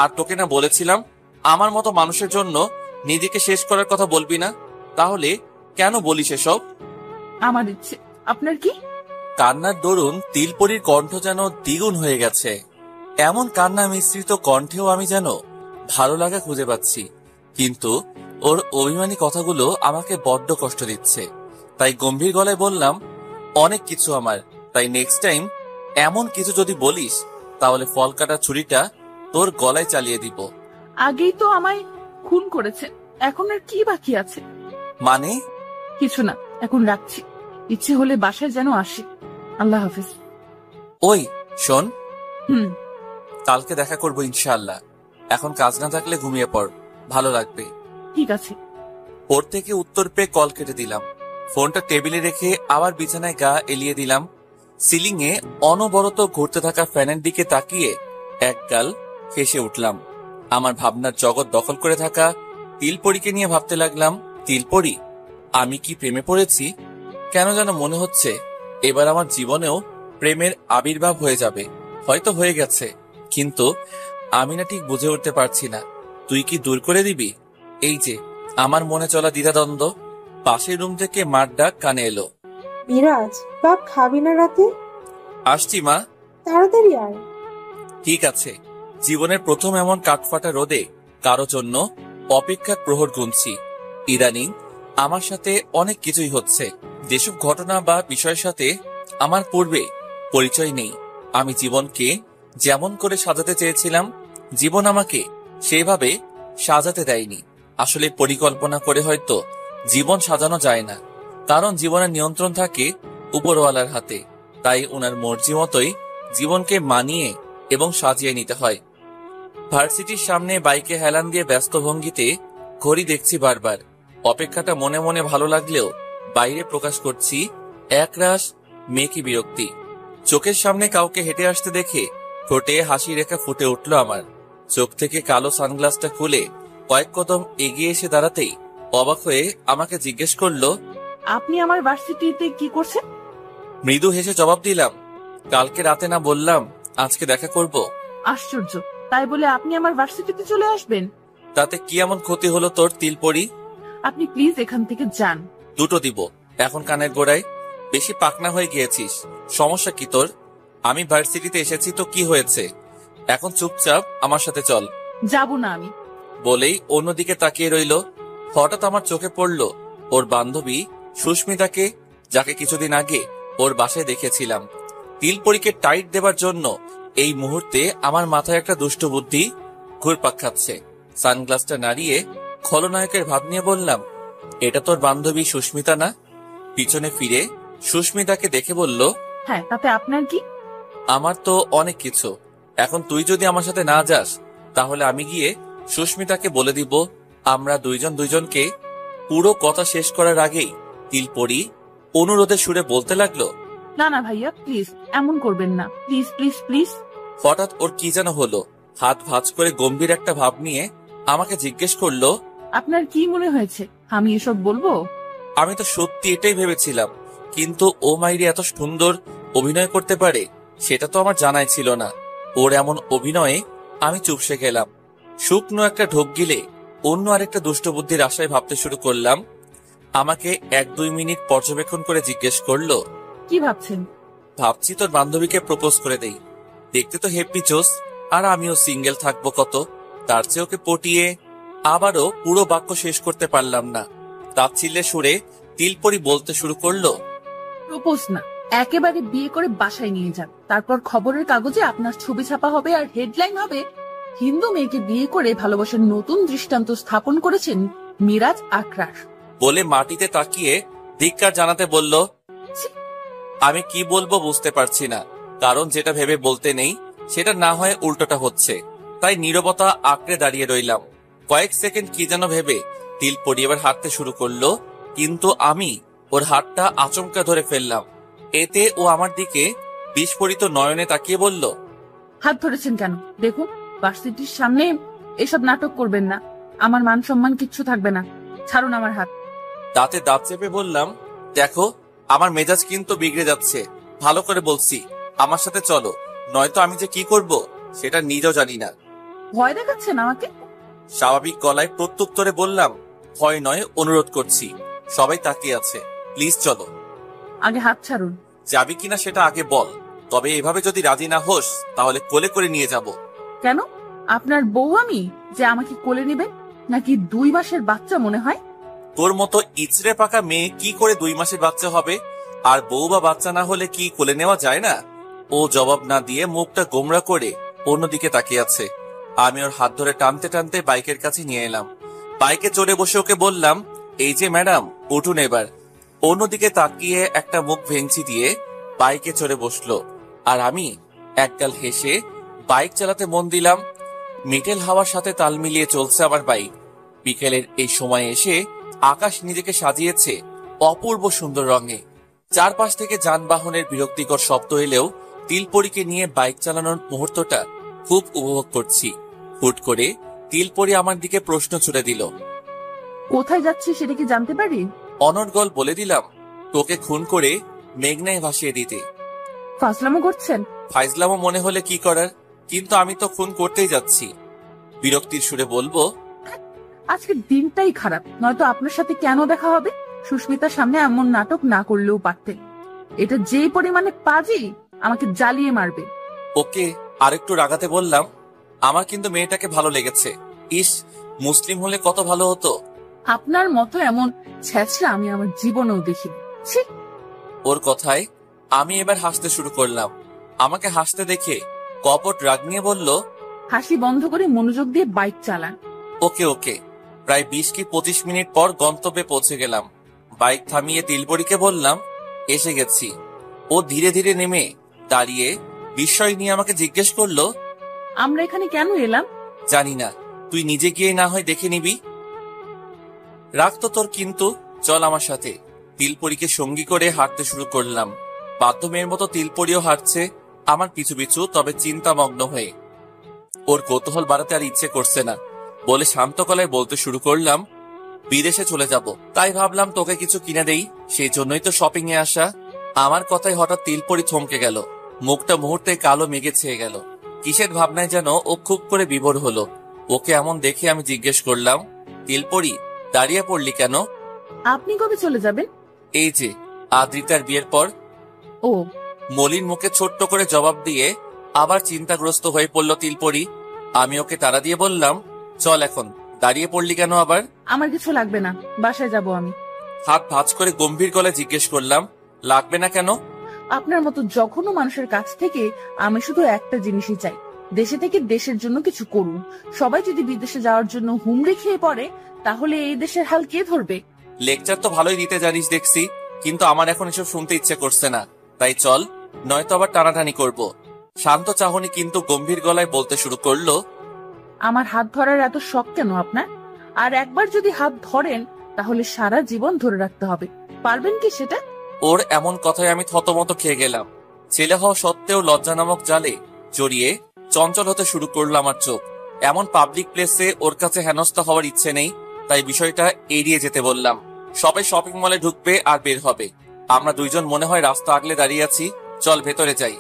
আর তোকে না বলেছিলাম আমার মতো মানুষের জন্য নিজেকে শেষ করার কথা বলবি না? তাহলে কেন বলিস এসব? আমার ইচ্ছে। আপনার কি? কান্নার দরুন তিলপরির কণ্ঠ যেন দ্বিগুণ হয়ে গেছে। এমন কান্না মিশ্রিত কণ্ঠেও আমি যেন ভালো লাগা খুঁজে পাচ্ছি, কিন্তু ওর অভিমানী কথাগুলো আমাকে বড্ড কষ্ট দিচ্ছে। তাই গম্ভীর গলায় বললাম, অনেক কিছু আমার। তাই নেক্সট টাইম এমন কিছু যদি বলিস তাহলে ফল কাটা ছুরিটা তোর গলায় চালিয়ে দিব। আগেই তো আমায় খুন করেছে, এখন আর কি বাকি আছে? মানে? কিছু না, এখন রাখছি। ইচ্ছে হলে বাসায় যেন আসি। আল্লাহ হাফিজ। ওই শোন, হুম, কালকে দেখা করবো ইনশাআল্লাহ। এখন কাজ না থাকলে ঘুমিয়ে পড়, ভালো লাগবে। ঠিক আছে। ওর থেকে উত্তর পেয়ে কল কেটে দিলাম। ফোনটা টেবিলে রেখে আবার বিছানায় গা এলিয়ে দিলাম। সিলিং এ অনবরত ঘুরতে থাকা ফ্যানের দিকে তাকিয়ে একগাল ফেসে উঠলাম। আমার ভাবনার জগৎ দখল করে থাকা তিলপরিকে নিয়ে ভাবতে লাগলাম, তিলপরি, আমি কি প্রেমে পড়েছি? কেন যেন মনে হচ্ছে এবার আমার জীবনেও প্রেমের আবির্ভাব হয়ে যাবে। হয়তো হয়ে গেছে, কিন্তু আমি না ঠিক বুঝে উঠতে পারছি না। তুই কি দূর করে দিবি এই যে আমার মনে চলা দ্বিধাদ্বন্দ্ব? পাশের রুম থেকে মার ডাক কানে এলো। বিরাজ, বাপ খাবি না রাতে? আসছি মা। তাড়াতাড়ি আয়। ঠিক আছে। জীবনের প্রথম এমন কাঠফাটা রোদে কারো জন্য অপেক্ষার প্রহর গুনছি। ইদানিং আমার সাথে অনেক কিছুই হচ্ছে, যেসব ঘটনা বা বিষয়ের সাথে আমার পূর্বে পরিচয় নেই। আমি জীবনকে যেমন করে সাজাতে চেয়েছিলাম, জীবন আমাকে সেভাবে সাজাতে দেয়নি। আসলে পরিকল্পনা করে হয়তো জীবন সাজানো যায় না, কারণ জীবনের নিয়ন্ত্রণ থাকে উপরওয়ালার হাতে। তাই ওনার মর্জি মতোই জীবনকে মানিয়ে এবং সাজিয়ে নিতে হয়। ভার্সিটির সামনে বাইকে হেলান দিয়ে ব্যস্ত ভঙ্গিতে ঘড়ি দেখছি বারবার। অপেক্ষাটা মনে মনে ভালো লাগলেও বাইরে প্রকাশ করছি একরাশ মেকি বিরক্তি। চোখের সামনে কাউকে হেঁটে আসতে দেখে ঠোঁটে হাসি রেখা ফুটে উঠল আমার। চোখ থেকে কালো সানগ্লাসটা খুলে কয়েক কদম এগিয়ে এসে দাঁড়াতেই অবাক হয়ে আমাকে জিজ্ঞেস করলো, আপনি আমার ভার্সিটিতে কি করছেন? মৃদু হেসে জবাব দিলাম, কালকে রাতে না বললাম আজকে দেখা করব? আশ্চর্য, তাই বলে আপনি আমার ভার্সিটিতে চলে আসবেন? তাতে কি এমন ক্ষতি হলো তোর তিলপরি? আপনি প্লিজ এখান থেকে যান। দুটো দিব এখন কানের গোড়ায়। বেশি পাকনা হয়ে গিয়েছিস, সমস্যা কি তোর? আমি ভার্সিটিতে এসেছি তো কি হয়েছে? এখন চুপচাপ আমার সাথে চল। যাব না আমি। বলেই অন্যদিকে তাকিয়ে রইল। হঠাৎ আমার চোখে পড়ল ওর বান্ধবী সুস্মিতাকে, যাকে কিছুদিন আগে ওর বাসায় দেখেছিলাম। তিলপরিকে টাইট দেবার জন্য এই মুহূর্তে আমার মাথায় একটা দুষ্ট বুদ্ধি ঘুরপাক খাচ্ছে। সানগ্লাসটা নাড়িয়ে খলনায়কের ভাব নিয়ে বললাম, এটা তোর বান্ধবী সুস্মিতা না? পিছনে ফিরে সুস্মিতাকে দেখে বলল, হ্যাঁ, তাতে আপনার কি? আমার তো অনেক কিছু। এখন তুই যদি আমার সাথে না যাস তাহলে আমি গিয়ে সুস্মিতাকে বলে দিব আমরা দুইজন দুইজনকে। পুরো কথা শেষ করার আগেই তিলপরি অনুরোধের সুরে বলতে লাগলো, না না ভাইয়া, প্লিজ এমন করবেন না, প্লিজ প্লিজ প্লিজ। হঠাৎ ওর কি যেন হলো, হাত ভাঁজ করে গম্ভীর একটা ভাব নিয়ে আমাকে জিজ্ঞেস করলো, আপনার কি মনে হয়েছে আমি এসব বলবো? আমি তো সত্যি এটাই ভেবেছিলাম, কিন্তু ও মাইরি এত সুন্দর অভিনয় করতে পারে সেটা তো আমার জানাই ছিল না। ওর এমন অভিনয়ে আমি চুপসে গেলাম। শুকনো একটা ঢোক গিলে অন্য আরেকটা দুষ্ট বুদ্ধির আশায় ভাবতে শুরু করলাম। আমাকে 1-2 মিনিট পর্যবেক্ষণ করে জিজ্ঞেস করলো, কি ভাবছেন? ভাবছি তোর বান্ধবীকে প্রপোজ করে দেই। দেখতে তো হেপি জোস, আর আমিও সিঙ্গেল থাকবো কত। তার চেয়ে ওকে পটিয়ে। আবারও পুরো বাক্য শেষ করতে পারলাম না। তাচ্ছিল্যের সুরে তিলপরি বলতে শুরু করলো, প্রপোজ না, একেবারে বিয়ে করে বাসায় নিয়ে যান। তারপর খবরের কাগজে আপনার ছবি ছাপা হবে আর হেডলাইন হবে, হিন্দু মেয়েকে বিয়ে করে ভালোবাসার নতুন দৃষ্টান্ত স্থাপন করেছেন মিরাজ আখড়ার। বলে মাটিতে তাকিয়ে ধিক্কার জানাতে বলল। ছি! আমি কি বলবো বুঝতে পারছি না, কারণ যেটা ভেবে বলতে নেই সেটা না হয়ে উল্টোটা হচ্ছে। তাই নীরবতা আঁকড়ে দাঁড়িয়ে রইলাম। কয়েক সেকেন্ড কি যেন ভেবে তিলপরি এবার হাঁটতে শুরু করলো, কিন্তু আমি ওর হাতটা আচমকা ধরে ফেললাম। এতে ও আমার দিকে বিস্ফোরিত নয়নে তাকিয়ে বলল, হাত ধরেছেন কেন? দেখুন, ভার্সিটির সামনে এসব নাটক করবেন না, আমার মান সম্মান কিচ্ছু থাকবে না। ছাড়ুন আমার হাত। দাঁতে দাঁত চেপে বললাম, দেখো আমার মেজাজ কিন্তু বিগড়ে যাচ্ছে। ভালো করে বলছি, আমার সাথে চলো, নয়তো আমি যে কি করব সেটা নিজেও জানি না। ভয় দেখাচ্ছেন আমাকে? স্বাভাবিক গলায় প্রত্যুত্তরে বললাম, ভয় নয়, অনুরোধ করছি। সবাই তাকিয়ে আছে, প্লিজ চলো। আগে হাত ছাড়ুন। যাবি কিনা সেটা আগে বল, তবে এভাবে যদি রাজি না হোস তাহলে কোলে করে নিয়ে যাব। কেন? আপনার বউ আমি যে আমাকে কোলে নেবেন? নাকি 2 মাসের বাচ্চা মনে হয়? তোর মতো ইচড়ে পাকা মেয়ে কি করে 2 মাসের বাচ্চা হবে? আর বউ বা বাচ্চা না হলে কি কোলে নেওয়া যায় না? ও জবাব না দিয়ে মুখটা গোমরা করে অন্যদিকে তাকিয়ে আছে। আমি ওর হাত ধরে টানতে টানতে বাইকের কাছে নিয়ে এলাম। বাইকে চড়ে বসে ওকে বললাম, এই যে ম্যাডাম, উঠুন এবার। অন্যদিকে তাকিয়ে একটা মুখ ভেঙচি দিয়ে বাইকে চড়ে বসলো, আর আমি একগাল হেসে বাইক চালাতে মন দিলাম। মিটেল হাওয়ার সাথে তাল মিলিয়ে চলছে আমার বাইক। বিকেলের এই সময় এসে আকাশ নিজেকে সাজিয়েছে অপূর্ব সুন্দর রঙে। চারপাশ থেকে যানবাহনের বিরক্তিকর শব্দ এলেও তিলপরিকে নিয়ে বাইক চালানোর মুহূর্তটা খুব উপভোগ করছি। হুট করে তিলপরি আমার দিকে প্রশ্ন ছুড়ে দিল, কোথায় যাচ্ছি সেটা কি জানতে পারি? অনর্গল বলে দিলাম, তোকে খুন করে মেঘনায় ভাসিয়ে দিতে। ফাজলামো করছেন? ফাইজলামো মনে হলে কি করার, কিন্তু আমি তো খুন করতেই যাচ্ছি। বিরক্তির সুরে বলবো, আজকের দিনটাই খারাপ, নয়তো আপনার সাথে কেন দেখা হবে? সুস্মিতার সামনে এমন নাটক না করলেও পারতেন। এটা যেই পরিমাণে পাজি, আমাকে জ্বালিয়ে মারবে। ওকে আরেকটু রাগাতে বললাম, আমার কিন্তু মেয়েটাকে ভালো লেগেছে। ইস, মুসলিম হলে কত ভালো হতো। আপনার মতো এমন ছেঁচড়া আমি আমার জীবনেও দেখিনি। ছি! ওর কথায় আমি এবার হাসতে শুরু করলাম। আমাকে হাসতে দেখে কপট রাগ নিয়ে বলল, হাসি বন্ধ করে মনোযোগ দিয়ে বাইক চালান। ওকে ওকে। প্রায় 20 কি 25 মিনিট পর গন্তব্যে পৌঁছে গেলাম। বাইক থামিয়ে তিলপরিকে বললাম, এসে গেছি। ও ধীরে ধীরে নেমে দাঁড়িয়ে বিস্ময় নিয়ে আমাকে জিজ্ঞেস করলো, আমরা এখানে কেন এলাম? জানি না, তুই নিজে গিয়ে না হয় দেখে নিবি। রাগ তো তোর, কিন্তু চল আমার সাথে। তিলপরিকে সঙ্গী করে হাঁটতে শুরু করলাম। বাধ্য মেয়ের মতো তিলপরিও হাঁটছে আমার পিছু পিছু, তবে চিন্তামগ্ন হয়ে। ওর কৌতূহল বাড়াতে আর ইচ্ছে করছে না বলে শান্ত গলায় বলতে শুরু করলাম, বিদেশে চলে যাব, তাই ভাবলাম তোকে কিছু কিনে দেই, সেই জন্যই তো শপিং এ আসা। আমার কথায় হঠাৎ তিলপরি থমকে গেল। মুখটা মুহূর্তে কালো মেঘে ছেয়ে গেল। কিসের ভাবনায় যেন ও খুব করে বিভোর হলো। ওকে এমন দেখে আমি জিজ্ঞেস করলাম, তিলপরি দাঁড়িয়ে পড়লি কেন? আপনি কবে চলে যাবেন? এই যে আদ্রিতার বিয়ের পর। ও। মলিন মুখে ছোট্ট করে জবাব দিয়ে আবার চিন্তাগ্রস্ত হয়ে পড়ল তিলপরি। আমি ওকে তাড়া দিয়ে বললাম, চল এখন। দাঁড়িয়ে পড়লি কেন আবার? আমার কিছু লাগবে না, বাসায় যাব আমি। হাত ভাঁজ করে গম্ভীর গলায় জিজ্ঞেস করলাম, লাগবে না কেন? আপনার মতো জঘন্য মানুষের কাছ থেকে আমি শুধু একটা জিনিসই চাই, দেশে থেকে দেশের জন্য কিছু করুন। সবাই যদি বিদেশে যাওয়ার জন্য হুমড়ি খেয়ে পড়ে, তাহলে এই দেশের হাল কে ধরবে? লেকচার তো ভালোই দিতে জানিস দেখছি, কিন্তু আমার এখন এসব শুনতে ইচ্ছে করছে না। তাই চল, নয়তো আবার টানাটানি করব। শান্ত চাহনি কিন্তু গম্ভীর গলায় বলতে শুরু করলো, আমার হাত ধরার এত শখ কেন আপনার? আর একবার যদি হাত ধরেন তাহলে সারা জীবন ধরে রাখতে হবে, পারবেন কি সেটা? ওর এমন কথায় আমি থতমত খেয়ে গেলাম। ছেলে হওয়া সত্ত্বেও লজ্জা নামক জালে জড়িয়ে চঞ্চল হতে শুরু করলো আমার চোখ। এমন পাবলিক প্লেসে ওর কাছে হেনস্থা হওয়ার ইচ্ছে নেই, তাই বিষয়টা এড়িয়ে যেতে বললাম। সবাই শপিং মলে ঢুকবে আর বের হবে, আমরা দুইজন মনে হয় রাস্তা আগলে দাঁড়িয়ে আছি। চল ভেতরে যাই।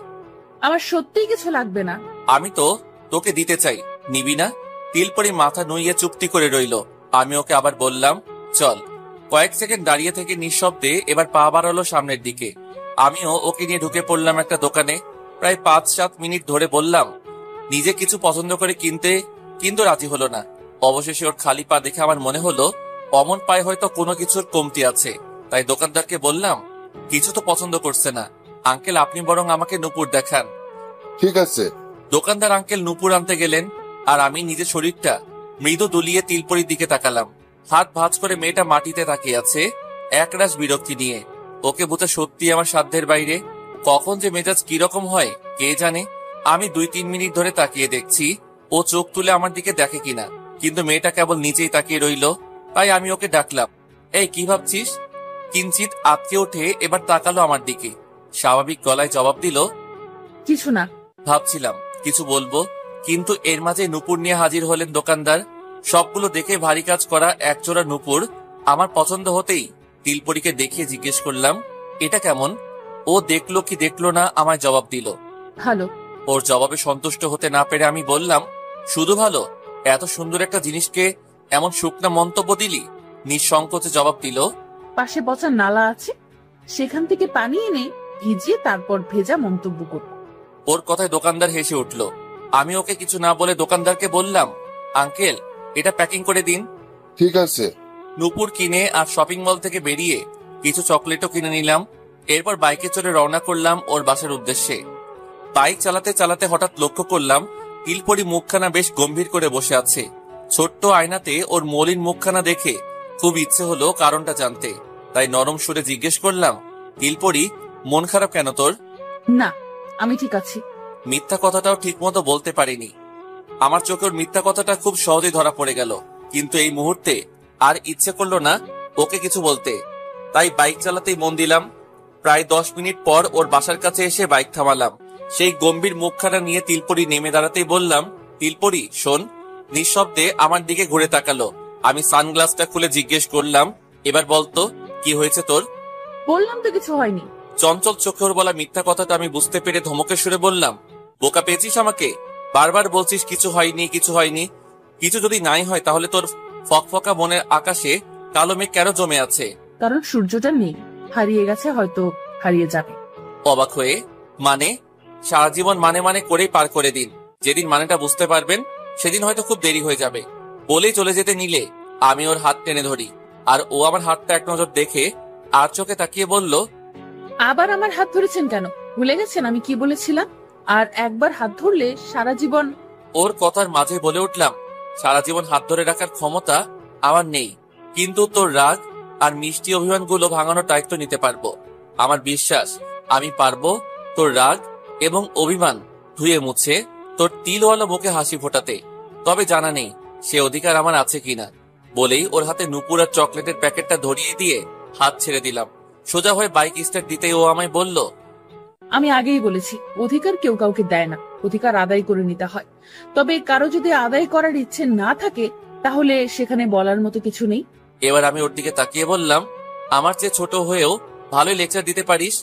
আমার সত্যিই কিছু লাগবে না। আমি তো তোকে দিতে চাই, নিবি না? তিলপরি মাথা নুইয়ে চুপটি করে রইল। আমি ওকে আবার বললাম, চল। কয়েক সেকেন্ড দাঁড়িয়ে থেকে নিঃশব্দে এবার পা বাড়ালো সামনের দিকে। আমিও ওকে নিয়ে ঢুকে পড়লাম একটা দোকানে। প্রায় 5-7 মিনিট ধরে বললাম নিজে কিছু পছন্দ করে কিনতে, কিন্তু রাজি হলো না। অবশেষে ওর খালি পা দেখে আমার মনে হলো অমন পায়ে হয়তো কোনো কিছুর কমতি আছে। তাই দোকানদারকে বললাম, কিছু তো পছন্দ করছে না আঙ্কেল, আপনি বরং আমাকে নুপুর দেখান। ঠিক আছে। দোকানদার আঙ্কেল নুপুর আনতে গেলেন, আর আমি নিজের শরীরটা মৃদু দুলিয়ে তিলপরির দিকে তাকালাম। হাত ভাঁজ করে মেয়েটা মাটিতে তাকিয়ে আছে একরাশ বিরক্তি নিয়ে। ওকে বোঝা সত্যি আমার সাধ্যের বাইরে। কখন যে মেজাজ কিরকম হয় কে জানে। আমি 2-3 মিনিট ধরে তাকিয়ে দেখছি ও চোখ তুলে আমার দিকে দেখে কিনা, কিন্তু মেয়েটা কেবল নিচেই তাকিয়ে রইল। তাই আমি ওকে ডাকলাম, এই কি ভাবছিস? কিঞ্চিত আটকে উঠে এবার তাকালো আমার দিকে। স্বাভাবিক গলায় জবাব দিল, কিছু না। ভাবছিলাম কিছু বলবো, কিন্তু এর মাঝে নুপুর নিয়ে হাজির হলেন দোকানদার। সবগুলো দেখে ভারী কাজ করা একজোড়া নুপুর আমার পছন্দ হতেই তিলপরিকে দেখিয়ে জিজ্ঞেস করলাম, এটা কেমন? ও দেখলো কি দেখলো না আমায় জবাব দিল, ভালো। ওর জবাবে সন্তুষ্ট হতে না পেরে আমি বললাম, শুধু ভালো? এত সুন্দর একটা জিনিসকে এমন শুকনা মন্তব্য দিলি? নিঃসংকোচে জবাব দিল, পাশে পচা নালা আছে, সেখান থেকে পানি এনে ভিজিয়ে তারপর ভেজা মন্তব্য করব। ওর কথায় দোকানদার হেসে উঠল। আমি ওকে কিছু না বলে দোকানদারকে বললাম, আঙ্কেল এটা প্যাকিং করে দিন। ঠিক আছে। নুপুর কিনে আর শপিং মল থেকে বেরিয়ে কিছু চকলেটও কিনে নিলাম। এরপর বাইকে চড়ে রওনা করলাম ওর বাসার উদ্দেশ্যে। বাইক চালাতে চালাতে হঠাৎ লক্ষ্য করলাম তিলপরি মুখখানা বেশ গম্ভীর করে বসে আছে। ছোট্ট আয়নাতে ওর মলিন মুখখানা দেখে খুব ইচ্ছে হলো কারণটা জানতে। তাই নরম সুরে জিজ্ঞেস করলাম, তিলপরি মন খারাপ কেন তোর? না, আমি ঠিক আছি। মিথ্যা কথাটাও ঠিক মতো বলতে পারিনি। আমার চোখে ওর মিথ্যা কথাটা খুব সহজেই ধরা পড়ে গেল, কিন্তু এই মুহূর্তে আর ইচ্ছে করলো না ওকে কিছু বলতে। তাই বাইক চালাতেই মন দিলাম। প্রায় 10 মিনিট পর ওর বাসার কাছে এসে বাইক থামালাম। সেই গম্ভীর মুখখানা নিয়ে তিলপরি নেমে দাঁড়াতেই বললাম, তিলপরি শোন। নিঃশব্দে আমার দিকে ঘুরে তাকালো। আমি সানগ্লাসটা খুলে জিজ্ঞেস করলাম, এবার বলতো কি হয়েছে তোর? বললাম তো কিছু হয়নি। চঞ্চল চোখে ওর বলা মিথ্যা কথাটা আমি বুঝতে পেরে ধমকের সুরে বললাম, বোকা পেয়েছিস আমাকে? বারবার বলছিস কিছু হয়নি কিছু হয়নি। কিছু যদি নাই হয় তাহলে তোর ফকফকা মনের আকাশে কালো মেঘ কেন জমে আছে? কারণ সূর্যটা নেই, হারিয়ে গেছে, হয়তো হারিয়ে যাবে। অবাক হয়ে, মানে? সারা জীবন মানে মানে করেই পার করে দিন। যেদিন মানেটা বুঝতে পারবেন সেদিন হয়তো খুব দেরি হয়ে যাবে। বলেই চলে যেতে নিলে আমি ওর হাত টেনে ধরি, আর ও আমার হাতটা এক নজর দেখে আর চোখে তাকিয়ে বলল, আবার আমার হাত ধরেছেন কেন? ভুলে গেছেন আমি কি বলেছিলাম? আর একবার হাত ধরলে সারা জীবন। ওর কথার মাঝে বলে উঠলাম, সারা জীবন হাত ধরে রাখার ক্ষমতা আমার নেই, কিন্তু তোর রাগ আর মিষ্টি অভিমানগুলো ভাঙানোর দায়িত্ব নিতে পারবো। আমার বিশ্বাস আমি পারবো তোর রাগ এবং অভিমান ধুয়ে মুছে তোর তিলওয়ালা মুখে হাসি ফোটাতে। তবে জানা নেই সে অধিকার আমার আছে কিনা। বলেই ওর হাতে নুপুর আর চকলেটের প্যাকেটটা ধরিয়ে দিয়ে হাত ছেড়ে দিলাম। সোজা হয়ে বাইক স্টার্ট দিতেই ও আমায় বলল, আমি আগেই বলেছি, অধিকার কেউ কাউকে দেয় না, অধিকার আদায় করে নিতে হয়। তবে কারো যদি আদায় করার ইচ্ছে না থাকে তাহলে সেখানে বলার মতো কিছু নেই। এবার আমি ওর দিকে তাকিয়ে বললাম, আমার চেয়ে ছোট হয়েও ভালোই লেকচার দিতে পারিস।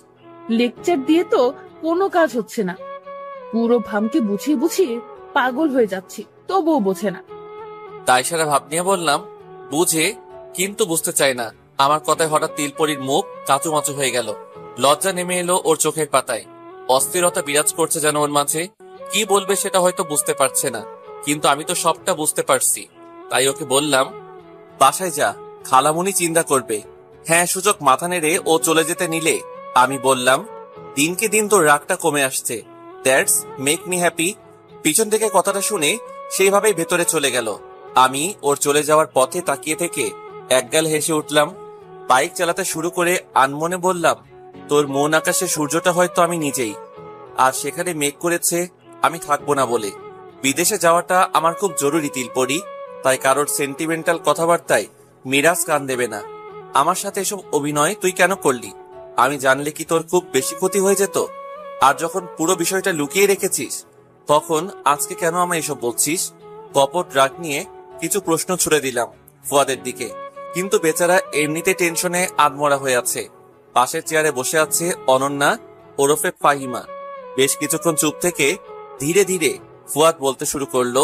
লেকচার দিয়ে তো কোনো কাজ হচ্ছে না। পুরো ভামকে বুঝিয়ে বুঝিয়ে পাগল হয়ে যাচ্ছি, তবুও বোঝে না। তাই সারা ভাব নিয়ে বললাম, বুঝে কিন্তু বুঝতে চায় না। আমার কথায় হঠাৎ তিলপরির মুখ কাঁচুমাচু হয়ে গেল। লজ্জা নেমে এলো ওর চোখের পাতায়। অস্থিরতা বিরাজ করছে যেন ওর মাঝে। কি বলবে সেটা হয়তো বুঝতে পারছে না, কিন্তু আমি তো সবটা বুঝতে পারছি। তাই ওকে বললাম, বাসায় যা, খালামুনি চিন্তা করবে। হ্যাঁ সুযোগ মাথা নেড়ে ও চলে যেতে নিলে আমি বললাম, দিনকে দিন তোর রাগটা কমে আসছে, দ্যাটস মেক মি হ্যাপি। পিছন থেকে কথাটা শুনে সেইভাবেই ভেতরে চলে গেল। আমি ওর চলে যাওয়ার পথে তাকিয়ে থেকে একগাল হেসে উঠলাম। বাইক চালাতে শুরু করে আনমনে বললাম, তোর মন আকাশে সূর্যটা হয়তো আমি নিজেই, আর সেখানে মেঘ করেছে আমি থাকবো না বলে। বিদেশে যাওয়াটা আমার খুব জরুরি তিলপরি, তাই কারোর সেন্টিমেন্টাল কথাবার্তায় মিরাজ কান দেবে না। আমার সাথে এসব অভিনয় তুই কেন করলি? আমি জানলে কি তোর খুব বেশি ক্ষতি হয়ে যেত? আর যখন পুরো বিষয়টা লুকিয়ে রেখেছিস তখন আজকে কেন আমায় এসব বলছিস? কপট রাগ নিয়ে কিছু প্রশ্ন ছুড়ে দিলাম ফুয়াদের দিকে, কিন্তু বেচারা এমনিতে টেনশনে আধমরা হয়ে আছে। পাশের চেয়ারে বসে আছে অনন্যা ওরফে ফাহিমা। বেশ কিছুক্ষণ চুপ থেকে ধীরে ধীরে ফুয়াদ বলতে শুরু করলো,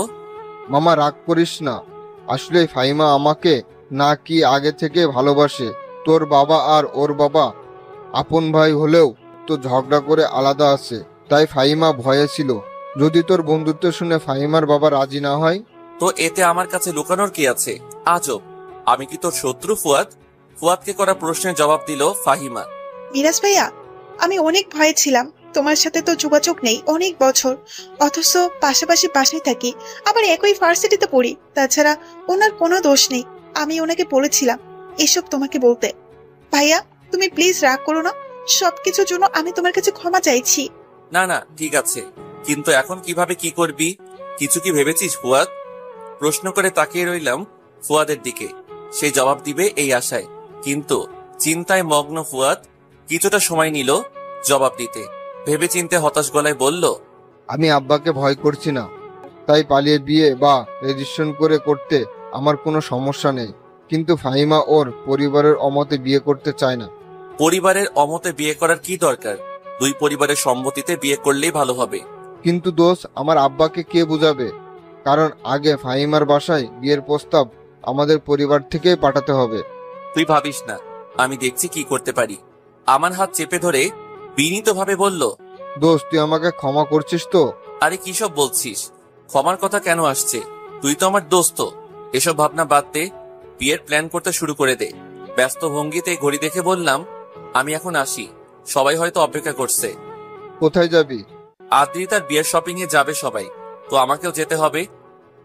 মামা রাগ করিস না, আসলে ফাহিমা আমাকে না কি আগে থেকে ভালোবাসে। তোর বাবা আর ওর বাবা আপন ভাই হলেও তো ঝগড়া করে আলাদা আছে, তাই ফাহিমা ভয়ে ছিল যদি তোর বন্ধুত্ব শুনে ফাহিমার বাবা রাজি না হয়। তো এতে আমার কাছে লুকানোর কি আছে? আজব, আমি কি তোর শত্রু ফুয়াদ? ফুয়াদকে করা প্রশ্নের জবাব দিল ফাহিমা। মিরাজ ভাইয়া, আমি অনেক ভয়ে ছিলাম। তোমার সাথে তো যোগাযোগ নেই অনেক বছর, অথচ পাশাপাশি বাসায় থাকি, আবার একই ভার্সিটিতে পড়ি। তাছাড়া ওনার কোনো দোষ নেই। আমি ওনাকে বলেছিলাম এসব তোমাকে বলতে। ভাইয়া, তুমি প্লিজ রাগ করো না, সবকিছুর জন্য আমি তোমার কাছে ক্ষমা চাইছি। না না, ঠিক আছে, কিন্তু এখন কিভাবে কি করবি? কিছু কি ভেবেছিস ফুয়াদ? প্রশ্ন করে তাকিয়ে রইলাম ফুয়াদের দিকে। সে জবাব দিবে এই আশায়, কিন্তু চিন্তায় মগ্ন ফুয়াদ কিছুটা সময় নিল জবাব দিতে। ভেবে চিন্তে হতাশ গলায় বলল, আমি আব্বাকে ভয় করছি না, তাই পালিয়ে বিয়ে বা রেজিস্ট্রেশন করে করতে আমার কোনো সমস্যা নেই। কিন্তু ফাহিমা ওর পরিবারের অমতে বিয়ে করতে চায় না। পরিবারের অমতে বিয়ে করার কি দরকার? দুই পরিবারের সম্মতিতে বিয়ে করলেই ভালো হবে। কিন্তু দোষ আমার আব্বাকে কে বুঝাবে? কারণ আগে ফাহিমার বাসায় বিয়ের প্রস্তাব আমাদের পরিবার থেকেই পাঠাতে হবে। তুই ভাবিস না, আমি দেখছি কি করতে পারি। আমার হাত চেপে ধরে বিনীতভাবে বলল, দোষ তুই আমাকে ক্ষমা করছিস তো? আরে কি সব বলছিস? ক্ষমার কথা কেন আসছে? তুই তো আমার দোস্ত। এসব ভাবনা বাদ দে, বিয়ের প্ল্যান করতে শুরু করে দে। ব্যস্ত ভঙ্গিতে ঘড়ি দেখে বললাম, আমি এখন আসি, সবাই হয়তো অপেক্ষা করছে। কোথায় যাবি? আদ্রিতার বিয়ের শপিং এ যাবে সবাই, তো আমাকেও যেতে হবে।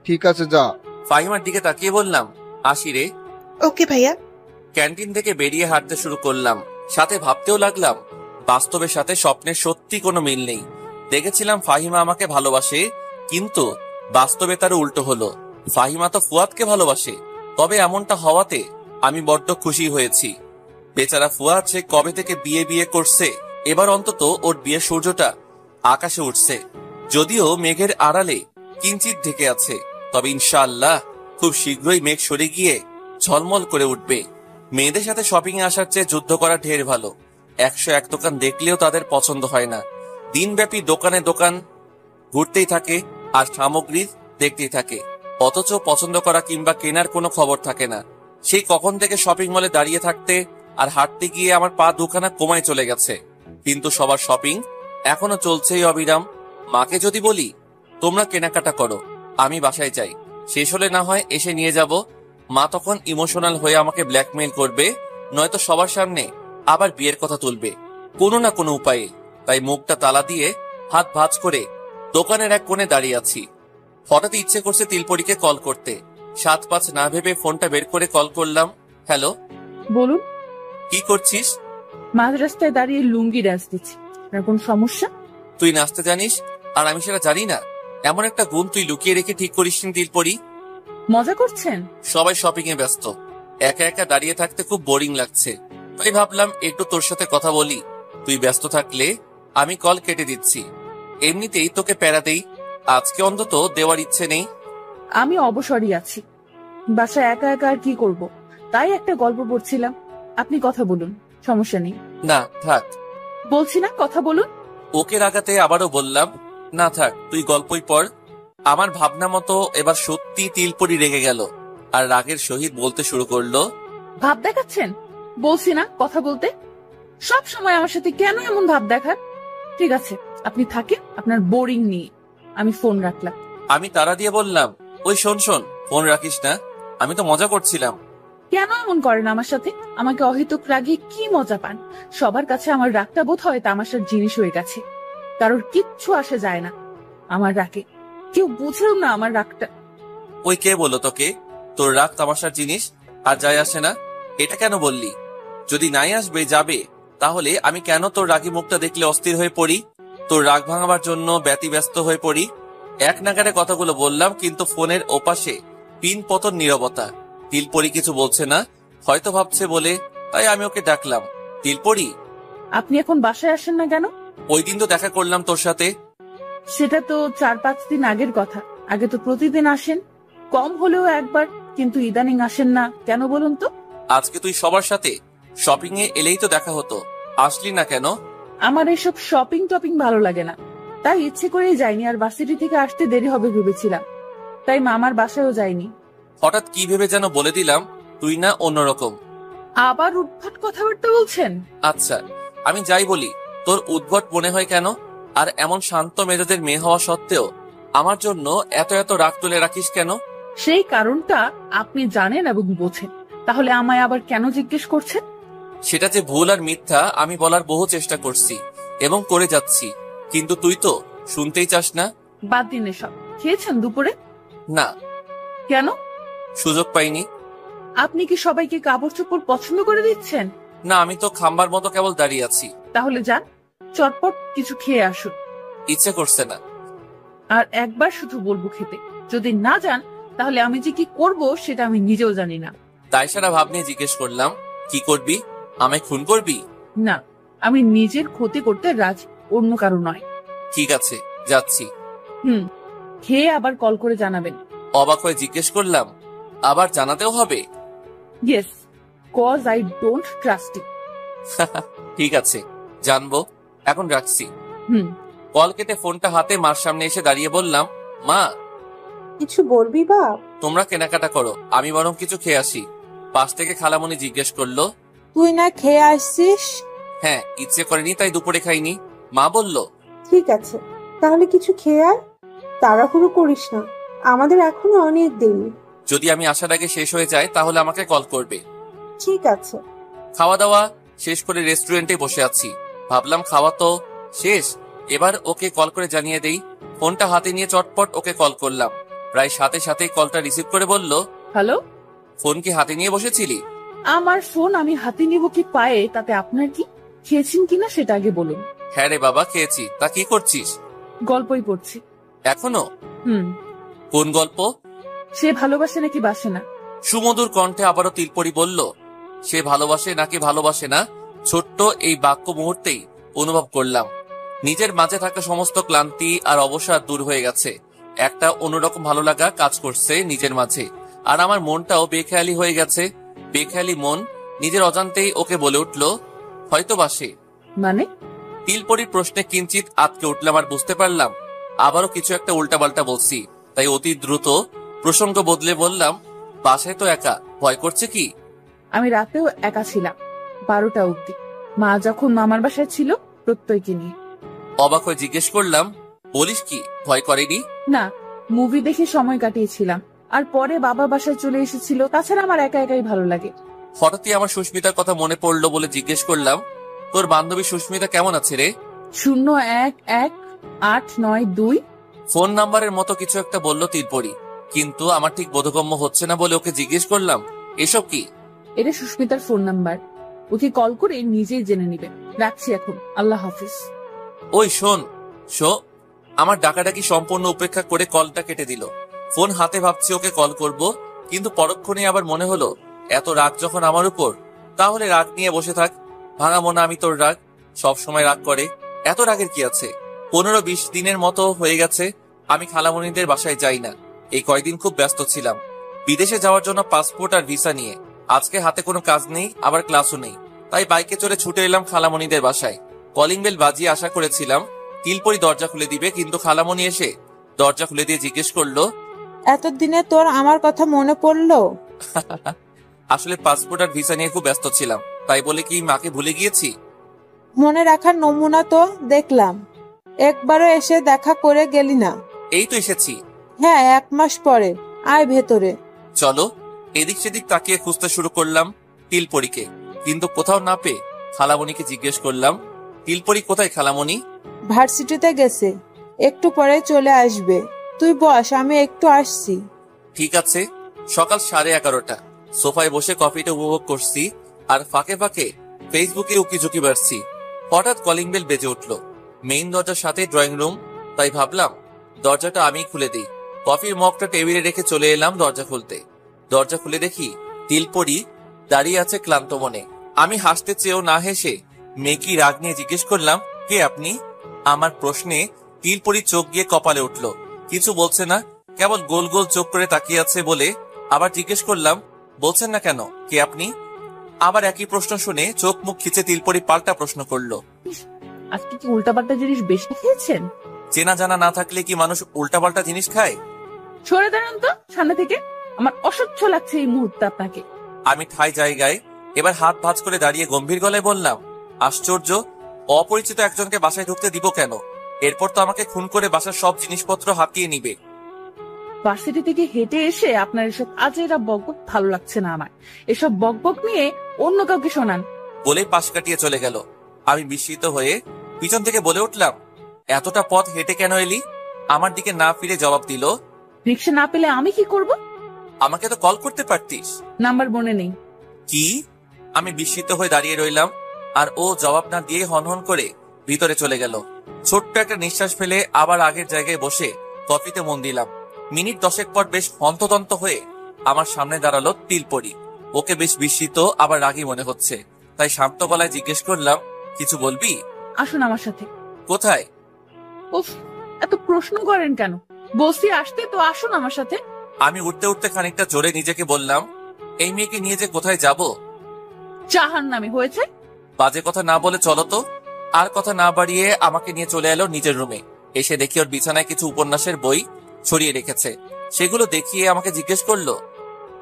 ঠিক আছে যা। ফাহিমার দিকে তাকিয়ে বললাম, আসি রে। ওকে ভাইয়া। ক্যান্টিন থেকে বেরিয়ে হাঁটতে শুরু করলাম, সাথে ভাবতেও লাগলাম বাস্তবের সাথে স্বপ্নের সত্যি কোনো মিল নেই। দেখেছিলাম ফাহিমা আমাকে ভালোবাসে, কিন্তু বাস্তবে তার উল্টো হলো। ফাহিমা তো ফুয়াদকে ভালোবাসে। তবে এমনটা হওয়াতে আমি বড্ড খুশি হয়েছি। বেচারা ফুয়াদ সে কবে থেকে বিয়ে বিয়ে করছে, এবার অন্তত ওর বিয়ের সূর্যটা আকাশে উঠছে। যদিও মেঘের আড়ালে কিঞ্চিত ঢেকে আছে, তবে ইনশাআল্লাহ খুব শীঘ্রই মেঘ সরে গিয়ে ঝলমল করে উঠবে। মেয়েদের সাথে শপিং এ আসার চেয়ে যুদ্ধ করা ঢের ভালো। 101 দোকান দেখলেও তাদের পছন্দ হয় না। দিনব্যাপী দোকানে দোকান ঘুরতেই থাকে আর সামগ্রী দেখতেই থাকে, অথচ পছন্দ করা কিংবা কেনার কোনো খবর থাকে না। সেই কখন থেকে শপিং মলে দাঁড়িয়ে থাকতে আর হাঁটতে গিয়ে আমার পা দুখানা কমায় চলে গেছে। কিন্তু সবার শপিং এখনো চলছেই অবিরাম। মাকে যদি বলি তোমরা কেনাকাটা করো, আমি বাসায় যাই, শেষ হলে না হয় এসে নিয়ে যাব, মা তখন ইমোশনাল হয়ে আমাকে ব্ল্যাকমেইল করবে, নয়তো সবার সামনে আবার বিয়ের কথা তুলবে কোনো না কোনো উপায়ে। তাই মুখটা তালা দিয়ে হাত ভাঁজ করে দোকানের এক কোণে দাঁড়িয়ে আছি। হঠাৎ ইচ্ছে করছে তিলপরিকে কল করতে। 7-5 না ভেবে ফোনটা বের করে কল করলাম। হ্যালো, বলুন। কি করছিস? মাঝ রাস্তায় দাঁড়িয়ে লুঙ্গি ডান্স দিচ্ছি। আপনার কোন সমস্যা? তুই নাচতে জানিস আর আমি সেটা জানি না? এমন একটা গুণ তুই লুকিয়ে রেখে ঠিক করিসনি তিলপরি। মজা করছেন? সবাই শপিং এ ব্যস্ত, একা একা দাঁড়িয়ে থাকতে খুব বোরিং লাগছে, তাই ভাবলাম একটু তোর সাথে কথা বলি। তুই ব্যস্ত থাকলে আমি কল কেটে দিচ্ছি, এমনিতেই তোকে প্যারা দেই, আজকে অন্তত দেওয়ার ইচ্ছে নেই। আমি অবসরই আছি, বাসায় একা একা আর কি করব, তাই একটা গল্প পড়ছিলাম। আপনি কথা বলুন, সমস্যা নেই। না থাক। বলছি না কথা বলুন। ওকে রাগাতে আবারও বললাম, না থাক, তুই গল্পই পড়। আমার ভাবনা মতো এবার সত্যি তিলপরি রেগে গেল আর রাগের সহিত বলতে শুরু করলো, ভাব দেখাচ্ছেন? বলছি না কথা বলতে। সব সময় আমার সাথে কেন এমন ভাব দেখার? ঠিক আছে, আপনি থাকেন আপনার বোরিং নিয়ে, আমি ফোন রাখলাম। আমি তাড়া দিয়ে বললাম, ওই শোন শোন, ফোন রাখিস না, আমি তো মজা করছিলাম। কেন এমন করেন আমার সাথে? আমাকে অহেতুক রাগে কি মজা পান? সবার কাছে আমার রাগটা বোধ হয় তামাশার জিনিস হয়ে গেছে। কারোর কিচ্ছু আসে যায় না আমার রাগে, কেউ বুঝেও না আমার রাগটা। ওই কে বললো তোকে তোর রাগ তামাশার জিনিস? আর যায় আসে না এটা কেন বললি? যদি নাই আসবে যাবে, তাহলে আমি কেন তোর রাগী মুখটা দেখলে অস্থির হয়ে পড়ি, তোর রাগ ভাঙাবার জন্য ব্যতিব্যস্ত হয়ে পড়ি? এক নাগারে কথাগুলো বললাম, কিন্তু ফোনের ওপাশে পিন পতন নীরবতা। তিলপরি কিছু বলছে না, হয়তো ভাবছে বলে, তাই আমি ওকে ডাকলাম, তিলপরি। আপনি এখন বাসায় আসেন না কেন? ওই দিন তো দেখা করলাম তোর সাথে। সেটা তো 4-5 দিন আগের কথা। আগে তো প্রতিদিন আসেন, কম হলেও একবার, কিন্তু ইদানিং আসেন না কেন বলুন তো? আজকে তুই সবার সাথে শপিং এ এলেই তো দেখা হতো, আসলি না কেন? আমার এসব শপিং টপিং ভালো লাগে না। তাই ইচ্ছে করেই যাইনি, আর ভার্সিটি থেকে আসতে দেরি হবে ভেবেছিলাম, তাই মামার বাসায়ও যাইনি। হঠাৎ কি ভেবে যেন বলে দিলাম তুই না অন্যরকম। আবার উদ্ভট কথাবার্তা বলছেন? আচ্ছা, আমি যাই বলি তোর উদ্ভট মনে হয় কেন? আর এমন শান্ত মেজাজের মেয়ে হওয়া সত্ত্বেও আমার জন্য এত এত রাগ তুলে রাখিস কেন? সেই কারণটা আপনি জানেন এবং বোঝেন, তাহলে আমায় আবার কেন জিজ্ঞেস করছেন? সেটা যে ভুল আর মিথ্যা আমি বলার বহু চেষ্টা করছি এবং করে যাচ্ছি, কিন্তু তুই তো শুনতেই চাস না। বাদ দিন এসব। খেয়েছেন দুপুরে? না। কেন? সুযোগ পাইনি। আপনি কি সবাইকে কাপড় চোপড় পছন্দ করে দিচ্ছেন? না, আমি তো খাম্বার মতো কেবল দাঁড়িয়ে আছি। তাহলে যান, চটপট কিছু খেয়ে আসুন। ইচ্ছে করছে না। আর একবার শুধু বলবো খেতে, যদি না যান তাহলে আমি যে কি করব সেটা আমি নিজেও জানি না। তাই সারা ভাব নিয়ে জিজ্ঞেস করলাম, কি করবি? আমায় খুন করবি? না, আমি নিজের ক্ষতি করতে রাজি, অন্য কারো নয়। ঠিক আছে, যাচ্ছি। খেয়ে আবার কল করে জানাবেন। অবাক হয়ে জিজ্ঞেস করলাম, আবার জানাতেও হবে? Yes, cause I don't trust you. ঠিক আছে, জানবো। এখন রাখছি। হুম। কল কেটে ফোনটা হাতে মার সামনে এসে দাঁড়িয়ে বললাম, মা কিছু বলবি বাপ? তোমরা কেনাকাটা করো, আমি বরং কিছু খেয়ে আসি। পাশ থেকে খালামণি জিজ্ঞেস করলো, তুই না খেয়ে আসছিস? হ্যাঁ, ইচ্ছে করেনি তাই দুপুরে খাইনি। মা বলল, ঠিক আছে, তাহলে কিছু খেয়ে আয়, তাড়াহুড়ো করিস না, আমাদের এখনো অনেক দেরি। যদি আমি আসার আগে শেষ হয়ে যায় তাহলে আমাকে কল করবে। ঠিক আছে। খাওয়া দাওয়া শেষ করে রেস্টুরেন্টে বসে আছি। ভাবলাম খাওয়া তো শেষ, এবার ওকে কল করে জানিয়ে দেই। ফোনটা হাতে নিয়ে চটপট ওকে কল করলাম। প্রায় সাথে সাথেই কলটা রিসিভ করে বলল, হ্যালো। ফোন কি হাতে নিয়ে বসেছিলি? আমার ফোন আমি হাতে নিব কি পায়ে তাতে আপনার কি? খেয়েছেন কিনা সেটা আগে বলুন। হ্যাঁ রে বাবা, খেয়েছি। তা কি করছিস? গল্পই পড়ছি। এখনো? হুম। কোন গল্প? সে ভালোবাসে নাকি বাসে না? সুমধুর কণ্ঠে আবারও তিলপরি বলল, সে ভালোবাসে নাকি ভালোবাসে না? ছোট্ট এই বাক্য মুহূর্তেই অনুভব করলাম নিজের মাঝে থাকা সমস্ত ক্লান্তি আর অবসাদ দূর হয়ে গেছে। একটা অন্যরকম ভালো লাগা কাজ করছে নিজের মাঝে, আর আমার মনটাও বেখেয়ালি হয়ে গেছে। বেখেয়ালি মন নিজের অজান্তেই ওকে বলে উঠল, হয়তো বাসে। মানে? তিলপরির প্রশ্নে কিঞ্চিত আটকে উঠলাম আর বুঝতে পারলাম আবারও কিছু একটা উল্টাপাল্টা বলছি। তাই অতি দ্রুত প্রসঙ্গ বদলে বললাম, বাসায় তো একা, ভয় করছে কি? আমি রাতেও একা ছিলাম 12টা অবধি। মা যখন মামার বাসায় ছিল প্রত্যয়কে নিয়ে। অবাক হয়ে জিজ্ঞেস করলাম, বলিস কি, ভয় করেনি? না, মুভি দেখে সময় কাটিয়েছিলাম, আর পরে বাবা বাসায় চলে এসেছিল। তাছাড়া আমার একা একাই ভালো লাগে। হঠাৎই আমার সুস্মিতার কথা মনে পড়লো বলে জিজ্ঞেস করলাম, তোর বান্ধবী সুস্মিতা কেমন আছে রে? 0118992। ফোন নাম্বারের মতো কিছু একটা বলল তিলপরি, কিন্তু আমার ঠিক বোধগম্য হচ্ছে না বলে ওকে জিজ্ঞেস করলাম, এসব কি? এটা সুস্মিতার ফোন নাম্বার, ওকে কল করে নিজেই জেনে নিবেন। রাখছি এখন, আল্লাহ হাফিজ। ওই শোন, আমার ডাকাডাকি সম্পূর্ণ উপেক্ষা করে কলটা কেটে দিল। ফোন হাতে ভাবছি ওকে কল করব, কিন্তু পরক্ষণে আবার মনে হলো, এত রাগ যখন আমার উপর, তাহলে রাগ নিয়ে বসে থাক। ভাঙা মনে আমি তোর রাগ, সব সময় রাগ করে, এত রাগের কি আছে? 15-20 দিনের মতো হয়ে গেছে আমি খালামণিদের বাসায় যাই না। এই কয়দিন খুব ব্যস্ত ছিলাম বিদেশে যাওয়ার জন্য পাসপোর্ট আর ভিসা নিয়ে। আজকে হাতে কোনো কাজ নেই, আবার ক্লাসও নেই, তাই বাইকে চড়ে ছুটে এলাম খালামণিদের বাসায়। কলিং বেল বাজিয়ে আশা করেছিলাম তিলপরি দরজা খুলে দিবে, কিন্তু খালামণি এসে দরজা খুলে দিয়ে জিজ্ঞেস করলো, এতদিনে তোর আমার কথা মনে পড়লো? আসলে পাসপোর্ট আর ভিসা নিয়ে খুব ব্যস্ত ছিলাম, তাই বলে কি মাকে ভুলে গিয়েছি? মনে রাখার নমুনা তো দেখলাম, একবারও এসে দেখা করে গেলি না। এই তো এসেছি। হ্যাঁ, 1 মাস পরে। আয় ভেতরে। চলো। এদিক সেদিক তাকিয়ে খুঁজতে শুরু করলাম তিলপরিকে, কিন্তু কোথাও না পেয়ে খালামণিকে জিজ্ঞেস করলাম, তিলপরি কোথায় খালামণি? ভার্সিটিতে গেছে, একটু পরে চলে আসবে। তুই বস, আমি একটু আসছি। ঠিক আছে। সকাল 11:30, সোফায় বসে কফিটা উপভোগ করছি আর ফাঁকে ফাঁকে ফেসবুকে উকিঝুঁকি বাড়ছি। হঠাৎ কলিং বেল বেজে উঠলো। মেইন দরজার সাথে ড্রয়িং রুম, তাই ভাবলাম দরজাটা আমি খুলে দিই। কফির মগটা টেবিলে রেখে চলে এলাম দরজা খুলতে। দরজা খুলে দেখি তিলপরি দাঁড়িয়ে আছে ক্লান্ত মনে। আমি হাসতে চেয়েও না হেসে মেকি রাগ নিয়ে জিজ্ঞেস করলাম, কে আপনি? আমার প্রশ্নে তিলপরি চোখ গিয়ে কপালে উঠল, কিছু বলছে না, কেবল গোল গোল চোখ করে তাকিয়ে আছে বলে আবার জিজ্ঞেস করলাম, বলছেন না কেন, কে আপনি? আবার একই প্রশ্ন শুনে চোখ মুখ খিচে তিলপরি পাল্টা প্রশ্ন করলো, আজকে কি উল্টাপাল্টা জিনিস বেশি খেয়েছেন? চেনা জানা না থাকলে কি মানুষ উল্টাপাল্টা জিনিস খায়? সরে দাঁড়ান তো সামনে থেকে, আমার অসহ্য লাগছে এই মুহূর্তে আপনাকে। আমি ঠাই জায়গায় এবার হাত ভাঁজ করে দাঁড়িয়ে গম্ভীর গলায় বললাম, আশ্চর্য, অপরিচিত একজনকে বাসায় ঢুকতে দিব কেন? এরপর তো আমাকে খুন করে বাসার সব জিনিসপত্র হাতিয়ে নিবে। ভার্সিটি থেকে হেঁটে এসে আপনার এসব আজেরা বকবক ভালো লাগছে না আমার। এসব বকবক নিয়ে অন্য কাউকে শোনান। বলে পাশ কাটিয়ে চলে গেল। আমি বিস্মিত হয়ে পিছন থেকে বলে উঠলাম, এতটা পথ হেঁটে কেন এলি? আমার দিকে না ফিরে জবাব দিল, রিক্সা না পেলে আমি কি করব? আমাকে তো কল করতে পারতিস। নাম্বার মনে নেই। কি? আমি বিস্মিত হয়ে দাঁড়িয়ে রইলাম, আর ও জবাব না দিয়ে হনহন করে ভিতরে চলে গেল। ছোট্ট একটা নিঃশ্বাস ফেলে আবার আগের জায়গায় বসে কফিতে মন দিলাম। মিনিট 10 পর বেশ হন্তদন্ত হয়ে আমার সামনে দাঁড়ালো তিলপরি। ওকে বেশ বিস্মিত আবার রাগী মনে হচ্ছে, তাই শান্ত গলায় জিজ্ঞেস করলাম, কিছু বলবি? আসুন আমার সাথে। কোথায়? উফ, এত প্রশ্ন করেন কেন? বসি আসতে তো আসুন আমার সাথে। আমি উঠতে উঠতে খানিকটা জোরে নিজেকে বললাম, এই মেয়েকে নিয়ে যে কোথায় যাব? জাহান্নামে হয়েছে। বাজে কথা না বলে চলো তো। আর কথা না বাড়িয়ে আমাকে নিয়ে চলে এলো নিজের রুমে। এসে দেখি ওর বিছানায় কিছু উপন্যাসের বই ছড়িয়ে রেখেছে। সেগুলো দেখিয়ে আমাকে জিজ্ঞেস করলো,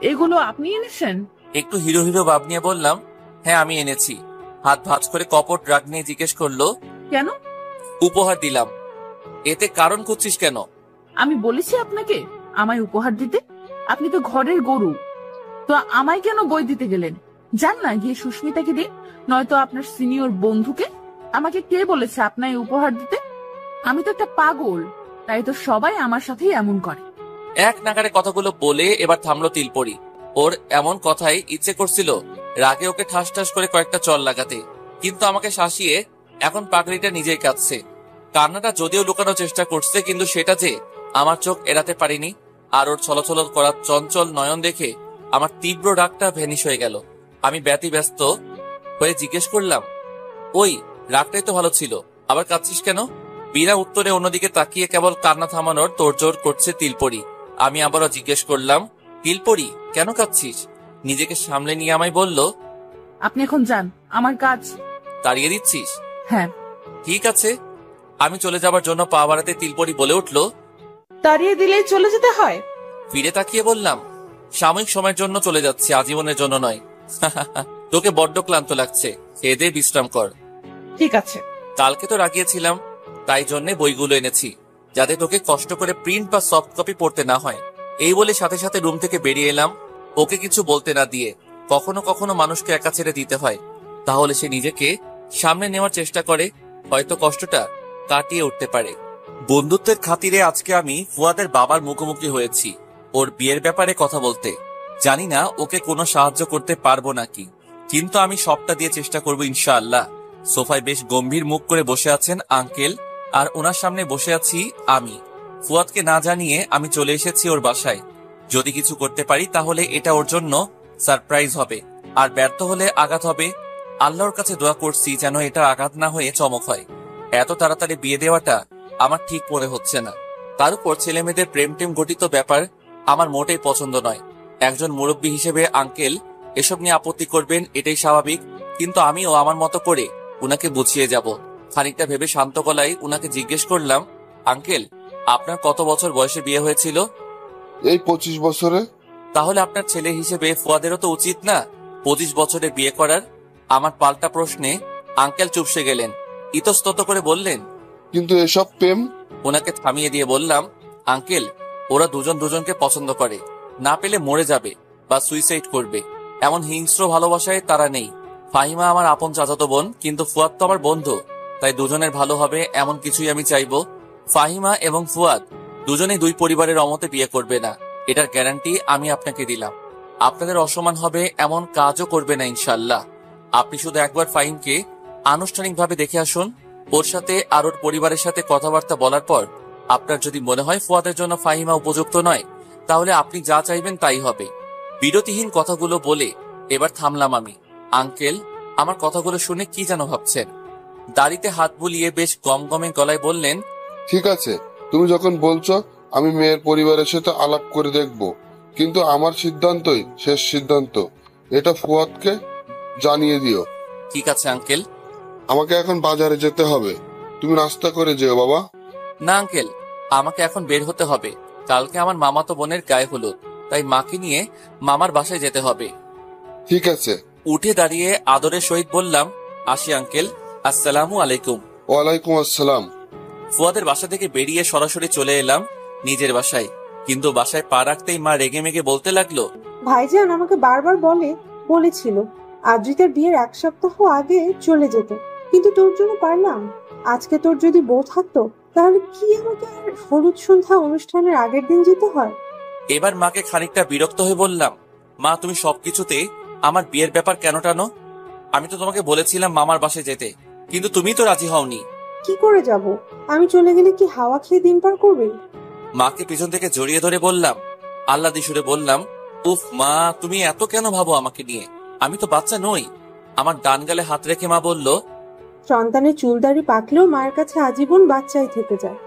এগুলো আপনি এনেছেন? একটু হিরো হিরো ভাব নিয়ে বললাম, হ্যাঁ আমি এনেছি। হাত ভাঁজ করে কপট রাগ নিয়ে জিজ্ঞেস করলো, কেন? উপহার দিলাম। এতে কারণ খুঁজছিস কেন? আমি বলেছি আপনাকে আমায় উপহার দিতে? আপনি তো ঘরের গরু, তো আমায় কেন বই দিতে গেলেন? যান না গিয়ে সুস্মিতাকে দিন, নয়তো আপনার সিনিয়র বন্ধুকে। আমাকে কে বলেছে আপনায় উপহার দিতে? আমি তো একটা পাগল, তাই তো সবাই আমার সাথেই এমন করে। এক নাগারে কথাগুলো বলে এবার থামলো তিলপরি। ওর এমন কথাই ইচ্ছে করছিল রাগে ওকে ঠাস ঠাস করে কয়েকটা চল লাগাতে, কিন্তু আমাকে শাসিয়ে এখন পাগড়িটা নিজেই কাঁদছে। কান্নাটা যদিও লুকানোর চেষ্টা করছে, কিন্তু সেটা যে আমার চোখ এড়াতে পারিনি। আর ওর ছলছল করা চঞ্চল নয়ন দেখে আমার তীব্র রাগটা ভ্যানিশ হয়ে গেল। আমি ব্যতিব্যস্ত হয়ে জিজ্ঞেস করলাম, ওই রাগটাই তো ভালো ছিল, আবার কাঁদছিস কেন? বিনা উত্তরে অন্যদিকে তাকিয়ে কেবল কান্না থামানোর তোড়জোড় করছে তিলপরি। আমি আবারও জিজ্ঞেস করলাম, তিলপরি কেন কাঁদছিস? নিজেকে সামলে নিয়ে আমায় বলল, আপনি এখন যান, আমার কাজ। তাড়িয়ে দিচ্ছিস? হ্যাঁ। ঠিক আছে। আমি চলে যাবার জন্য পা বাড়াতে তিলপরি বলে উঠল, তাড়িয়ে দিলেই চলে যেতে হয়? ফিরে তাকিয়ে বললাম, সাময়িক সময়ের জন্য চলে যাচ্ছি, আজীবনের জন্য নয়। তোকে বড্ড ক্লান্ত লাগছে, খেয়ে দে বিশ্রাম কর। ঠিক আছে। কালকে তো রাগিয়েছিলাম, তাই জন্য বইগুলো এনেছি, যাতে তোকে কষ্ট করে প্রিন্ট বা সফট কপি পড়তে না হয়। এই বলে সাথে সাথে রুম থেকে বেরিয়ে এলাম, ওকে কিছু বলতে না দিয়ে। কখনো কখনো মানুষকে একা ছেড়ে দিতে হয়, তাহলে সে নিজেকে সামনে নেওয়ার চেষ্টা করে, হয়তো কষ্টটা কাটিয়ে উঠতে পারে। বন্ধুত্বের খাতিরে আজকে আমি ফুয়াদের বাবার মুখোমুখি হয়েছি ওর বিয়ের ব্যাপারে কথা বলতে। জানি না ওকে কোনো সাহায্য করতে পারবো নাকি, কিন্তু আমি সবটা দিয়ে চেষ্টা করবো ইনশাআল্লাহ। সোফায় বেশ গম্ভীর মুখ করে বসে আছেন আঙ্কেল, আর ওনার সামনে বসে আছি আমি। ফুয়াদকে না জানিয়ে আমি চলে এসেছি ওর বাসায়। যদি কিছু করতে পারি তাহলে এটা ওর জন্য সারপ্রাইজ হবে, আর ব্যর্থ হলে আঘাত হবে। আল্লাহর কাছে দোয়া করছি যেন এটা আঘাত না হয়ে চমক হয়। এত তাড়াতাড়ি বিয়ে দেওয়াটা আমার ঠিক মনে হচ্ছে না। তার উপর ছেলে মেয়েদের প্রেম টেম গঠিত ব্যাপার আমার মোটেই পছন্দ নয়। একজন মুরব্বী হিসেবে আঙ্কেল এসব নিয়ে আপত্তি করবেন, এটাই স্বাভাবিক, কিন্তু আমিও আমার মতো করে উনাকে বুঝিয়ে যাব। খানিকটা ভেবে শান্ত গলায় উনাকে জিজ্ঞেস করলাম, আঙ্কেল আপনার কত বছর বয়সে বিয়ে হয়েছিল? এই 25 বছরে। তাহলে আপনার ছেলে হিসেবে ফুয়াদেরও তো উচিত না 25 বছরে বিয়ে করার? আমার পাল্টা প্রশ্নে আঙ্কেল চুপসে গেলেন, ইতস্তত করে বললেন, কিন্তু এসব প্রেম। ওনাকে থামিয়ে দিয়ে বললাম, আঙ্কেল ওরা দুজন দুজনকে পছন্দ করে, না পেলে মরে যাবে বা সুইসাইড করবে, এমন হিংস্র ভালোবাসায় তারা নেই। ফাহিমা আমার আপন চাচাতো বোন, কিন্তু ফুয়াদ তো আমার বন্ধু, তাই দুজনের ভালো হবে এমন কিছুই আমি চাইবো। ফাহিমা এবং ফুয়াদ দুজনেই দুই পরিবারের অমতে বিয়ে করবে না, এটার গ্যারান্টি আমি আপনাকে দিলাম। আপনাদের অসম্মান হবে এমন কাজও করবে না ইনশাল্লাহ। আপনি শুধু একবার ফাহিমকে আনুষ্ঠানিকভাবে দেখে আসুন, ওর সাথে আর ওর পরিবারের সাথে কথাবার্তা বলার পর আপনার যদি মনে হয় ফুয়াদের জন্য ফাহিমা উপযুক্ত নয়, তাহলে আপনি যা চাইবেন তাই হবে। বিরতিহীন কথাগুলো বলে এবার থামলাম আমি। আঙ্কেল আমার কথাগুলো শুনে কি যেন ভাবছেন। দাড়িতে হাত বুলিয়ে বেশ গমগমে গলায় বললেন, ঠিক আছে, তুমি যখন বলছো আমি মেয়ের পরিবারের সাথে আলাপ করে দেখব, কিন্তু আমার সিদ্ধান্তই শেষ সিদ্ধান্ত, এটা ফুয়াদকে জানিয়ে দিও। ঠিক আছে আঙ্কেল। আমাকে এখন বাজারে যেতে হবে, তুমি নাস্তা করে যেও বাবা। না আঙ্কেল, আমাকে এখন বের হতে হবে। কালকে আমার মামাতো বোনের গায়ে হলুদ, তাই মাকে নিয়ে মামার বাসায় যেতে হবে। ঠিক আছে। উঠে দাঁড়িয়ে আদরের সহিত বললাম, আসি আঙ্কেল, আসসালামু আলাইকুম। ওয়ালাইকুম আসসালাম। ফুয়াদের বাসা থেকে বেরিয়ে সরাসরি চলে এলাম নিজের বাসায়। কিন্তু বাসায় পা রাখতেই মা রেগে মেগে বলতে লাগলো, ভাইজান আমাকে বারবার বলেছিল আদ্রিতার বিয়ের 1 সপ্তাহ আগে চলে যেতে, কিন্তু তোর জন্য পারলাম। আজকে তোর যদি বউ থাকতো তাহলে কি আমাকে আর হলুদ সন্ধ্যা অনুষ্ঠানের আগের দিন যেতে হয়? এবার মাকে খানিকটা বিরক্ত হয়ে বললাম, মা তুমি সবকিছুতে আমার বিয়ের ব্যাপার কেন টানো? আমি তো তোমাকে বলেছিলাম মামার বাসায় যেতে, কিন্তু তুমি তো রাজি হওনি। কি করে যাব? আমি চলে গেলে কি হাওয়া খেয়ে দিন পার করবে? মাকে পিছন থেকে জড়িয়ে ধরে বললাম, আল্লাদি সুরে বললাম, উফ মা, তুমি এত কেন ভাবো আমাকে নিয়ে? আমি তো বাচ্চা নই। আমার ডান গালে হাত রেখে মা বলল, সন্তানের চুলদাড়ি পাকলেও মায়ের কাছে আজীবন বাচ্চাই থেকে যায়।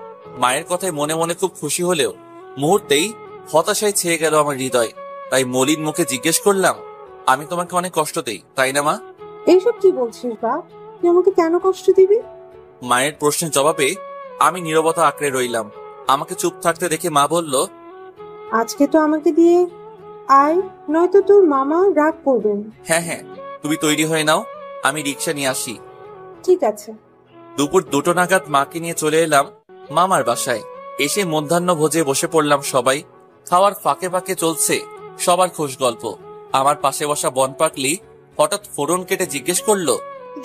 মায়ের কথায় মনে মনে খুব খুশি হলেও মুহূর্তেই হতাশায় ছেয়ে গেল আমার হৃদয়। তাই মলিন মুখে জিজ্ঞেস করলাম, আমি তোমাকে অনেক কষ্ট দেই তাই না মা? এইসব কি বলছিস বাপ? তুই আমাকে কেন কষ্ট দিবি? মায়ের প্রশ্নের জবাবে আমি নীরবতা আঁকড়ে রইলাম। আমাকে চুপ থাকতে দেখে মা বলল, আজকে তো আমাকে দিয়ে আয়, নয়তো তোর মামা রাগ করবেন। হ্যাঁ হ্যাঁ, তুমি তৈরি হয়ে নাও, আমি রিক্সা নিয়ে আসি। ঠিক আছে। দুপুর 2টো নাগাদ মাকে নিয়ে চলে এলাম মামার বাসায়। এসে মধ্যাহ্ন ভোজে বসে পড়লাম সবাই। খাওয়ার ফাঁকে ফাঁকে চলছে সবার খোশ গল্প। আমার পাশে বসা বনপাগলি হঠাৎ ফোড়ন কেটে জিজ্ঞেস করলো,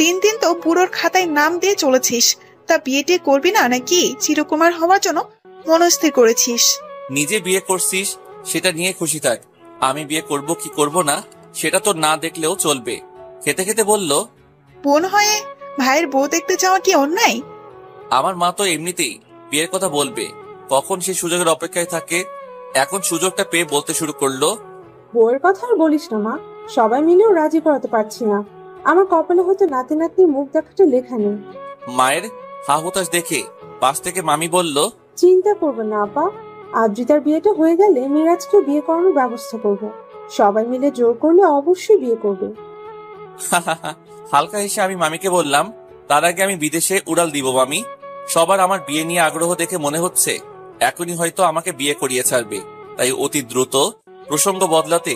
দিন দিন তো বুড়োর খাতায় নাম দিয়ে চলেছিস, তা বিয়েটি করবি না নাকি চিরকুমার হওয়ার জন্য মনস্থির করেছিস? নিজে বিয়ে করছিস সেটা নিয়ে খুশি থাক, আমি বিয়ে করব কি করব না সেটা তো না দেখলেও চলবে। খেতে খেতে বলল, বোন হয়ে ভাইয়ের বউ দেখতে যাওয়া কি অন্যায়? আমার মা তো এমনিতেই বিয়ের কথা বলবে, কখন সে সুযোগের অপেক্ষায় থাকে। এখন সুযোগটা পেয়ে বলতে শুরু করলো, বউয়ের কথা আর বলিস না মা, সবাই মিলেও রাজি করাতে পারছি না। আমার কপালে হয়তো নাতি নাতনির মুখ দেখাটা লেখা নেই। মায়ের হা হুতাশ দেখে পাশ থেকে মামি বলল, চিন্তা করবে না আপা, আদ্রিতার বিয়েটা হয়ে গেলে মিরাজকেও বিয়ে করানোর ব্যবস্থা করবো। সবাই মিলে জোর করলে অবশ্যই বিয়ে করবে। হালকা হেসে আমি মামিকে বললাম, তার আগে আমি বিদেশে উড়াল দিব মামি। সবার আমার বিয়ে নিয়ে আগ্রহ দেখে মনে হচ্ছে এখনই হয়তো আমাকে বিয়ে করিয়ে ছাড়বে। তাই অতি দ্রুত প্রসঙ্গ বদলাতে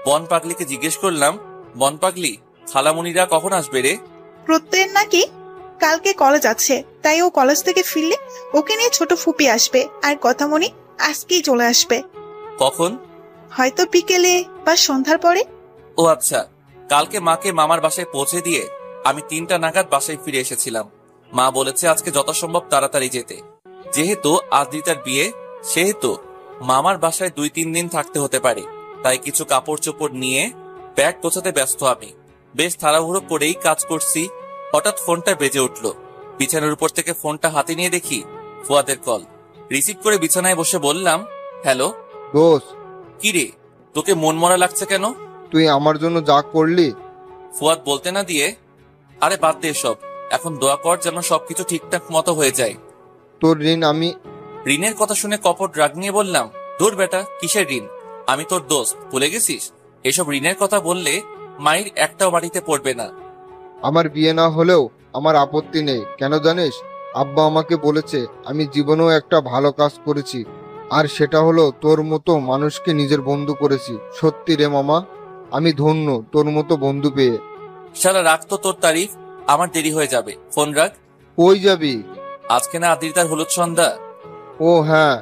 বনপাগলিকে জিজ্ঞেস করলাম, বনপাগলি, খালামুনিরা কখন আসবে রে? প্রত্যয়ের নাকি কালকে কলেজ আছে, তাই ও কলেজ থেকে ফিরলে ওকে নিয়ে ছোট ফুপি আসবে, আর কথামণি আজকেই চলে আসবে। কখন? হয়তো বিকেলে বা সন্ধ্যার পরে। ও আচ্ছা। কালকে মাকে মামার বাসায় পৌঁছে দিয়ে আমি 3টা নাগাদ বাসায় ফিরে এসেছিলাম। মা বলেছে আজকে যথাসম্ভব তাড়াতাড়ি যেতে, যেহেতু আদ্রিতার বিয়ে, সেহেতু মামার বাসায় 2-3 দিন থাকতে হতে পারে। তাই কিছু কাপড় চোপড় নিয়ে ব্যাগ গোছাতে ব্যস্ত আমি। বেশ তাড়াহুড়ো করেই কাজ করছি। হঠাৎ ফোনটা বেজে উঠলো। বিছানার উপর থেকে ফোনটা হাতে নিয়ে দেখি ফুয়াদের কল। রিসিভ করে বিছানায় বসে বললাম, হ্যালো। দোষ, কি রে, তোকে মন মরা লাগছে কেন? তুই আমার জন্য যা করলি। ফুয়াদ বলতে না দিয়ে, আরে বাদ দে সব, এখন দোয়া কর যেন সবকিছু ঠিকঠাক মতো হয়ে যায়। তোর ঋণ আমি। ঋণের কথা শুনে কপট রাগ নিয়ে বললাম, দূর বেটা, কিসের ঋণ? আমি তোর দোস্ত, ভুলে গেছিস? এসব ঋণের কথা বললে মায়ের একটাও বাড়িতে পড়বে না। আমার বিয়ে না হলেও আমার আপত্তি নেই, কেন জানিস? আব্বা আমাকে বলেছে আমি জীবনেও একটা ভালো কাজ করেছি, আর সেটা হলো তোর মতো মানুষকে নিজের বন্ধু করেছি। সত্যি রে মামা, আমি ধন্য তোর মতো বন্ধু পেয়ে। শালা রাখ তো তোর তারিফ, আমার দেরি হয়ে যাবে, ফোন রাখ। কই যাবি? আজকে না আদ্রিতার হলুদ সন্ধ্যা? ও হ্যাঁ,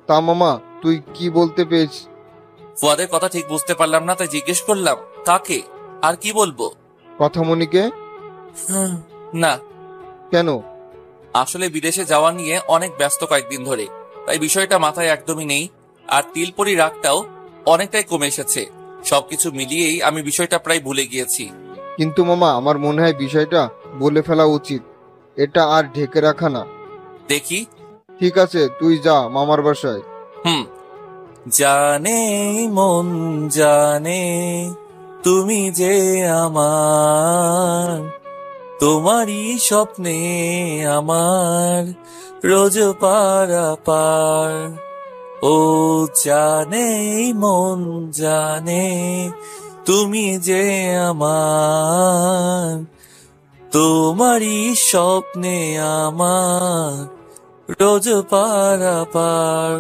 তা মামা তুই কি বলতে পেয়েছিস? ফুয়াদের কথা ঠিক বুঝতে পারলাম না, তাই জিজ্ঞেস করলাম, কাকে? আর কি বলবো? কথামণিকে? না। কেন? আসলে বিদেশে যাওয়া নিয়ে অনেক ব্যস্ত কয়েকদিন ধরে, তাই বিষয়টা মাথায় একদমই নেই। আর তিলপরি রাগটাও অনেকটাই কমে এসেছে। সবকিছু মিলিয়েই আমি বিষয়টা প্রায় ভুলে গিয়েছি। কিন্তু মামা আমার মনে হয় বিষয়টা বলে ফেলা উচিত, এটা আর ঢেকে রাখা না। দেখি। ঠিক আছে, তুই যা মামার বাসায়। জানে মন জানে তুমি যে আমার, তোমারই স্বপ্নে আমার রোজ পারাপার। ও জানে মন জানে তুমি যে আমার, তোমারই স্বপ্নে আমার রোজ পারাপার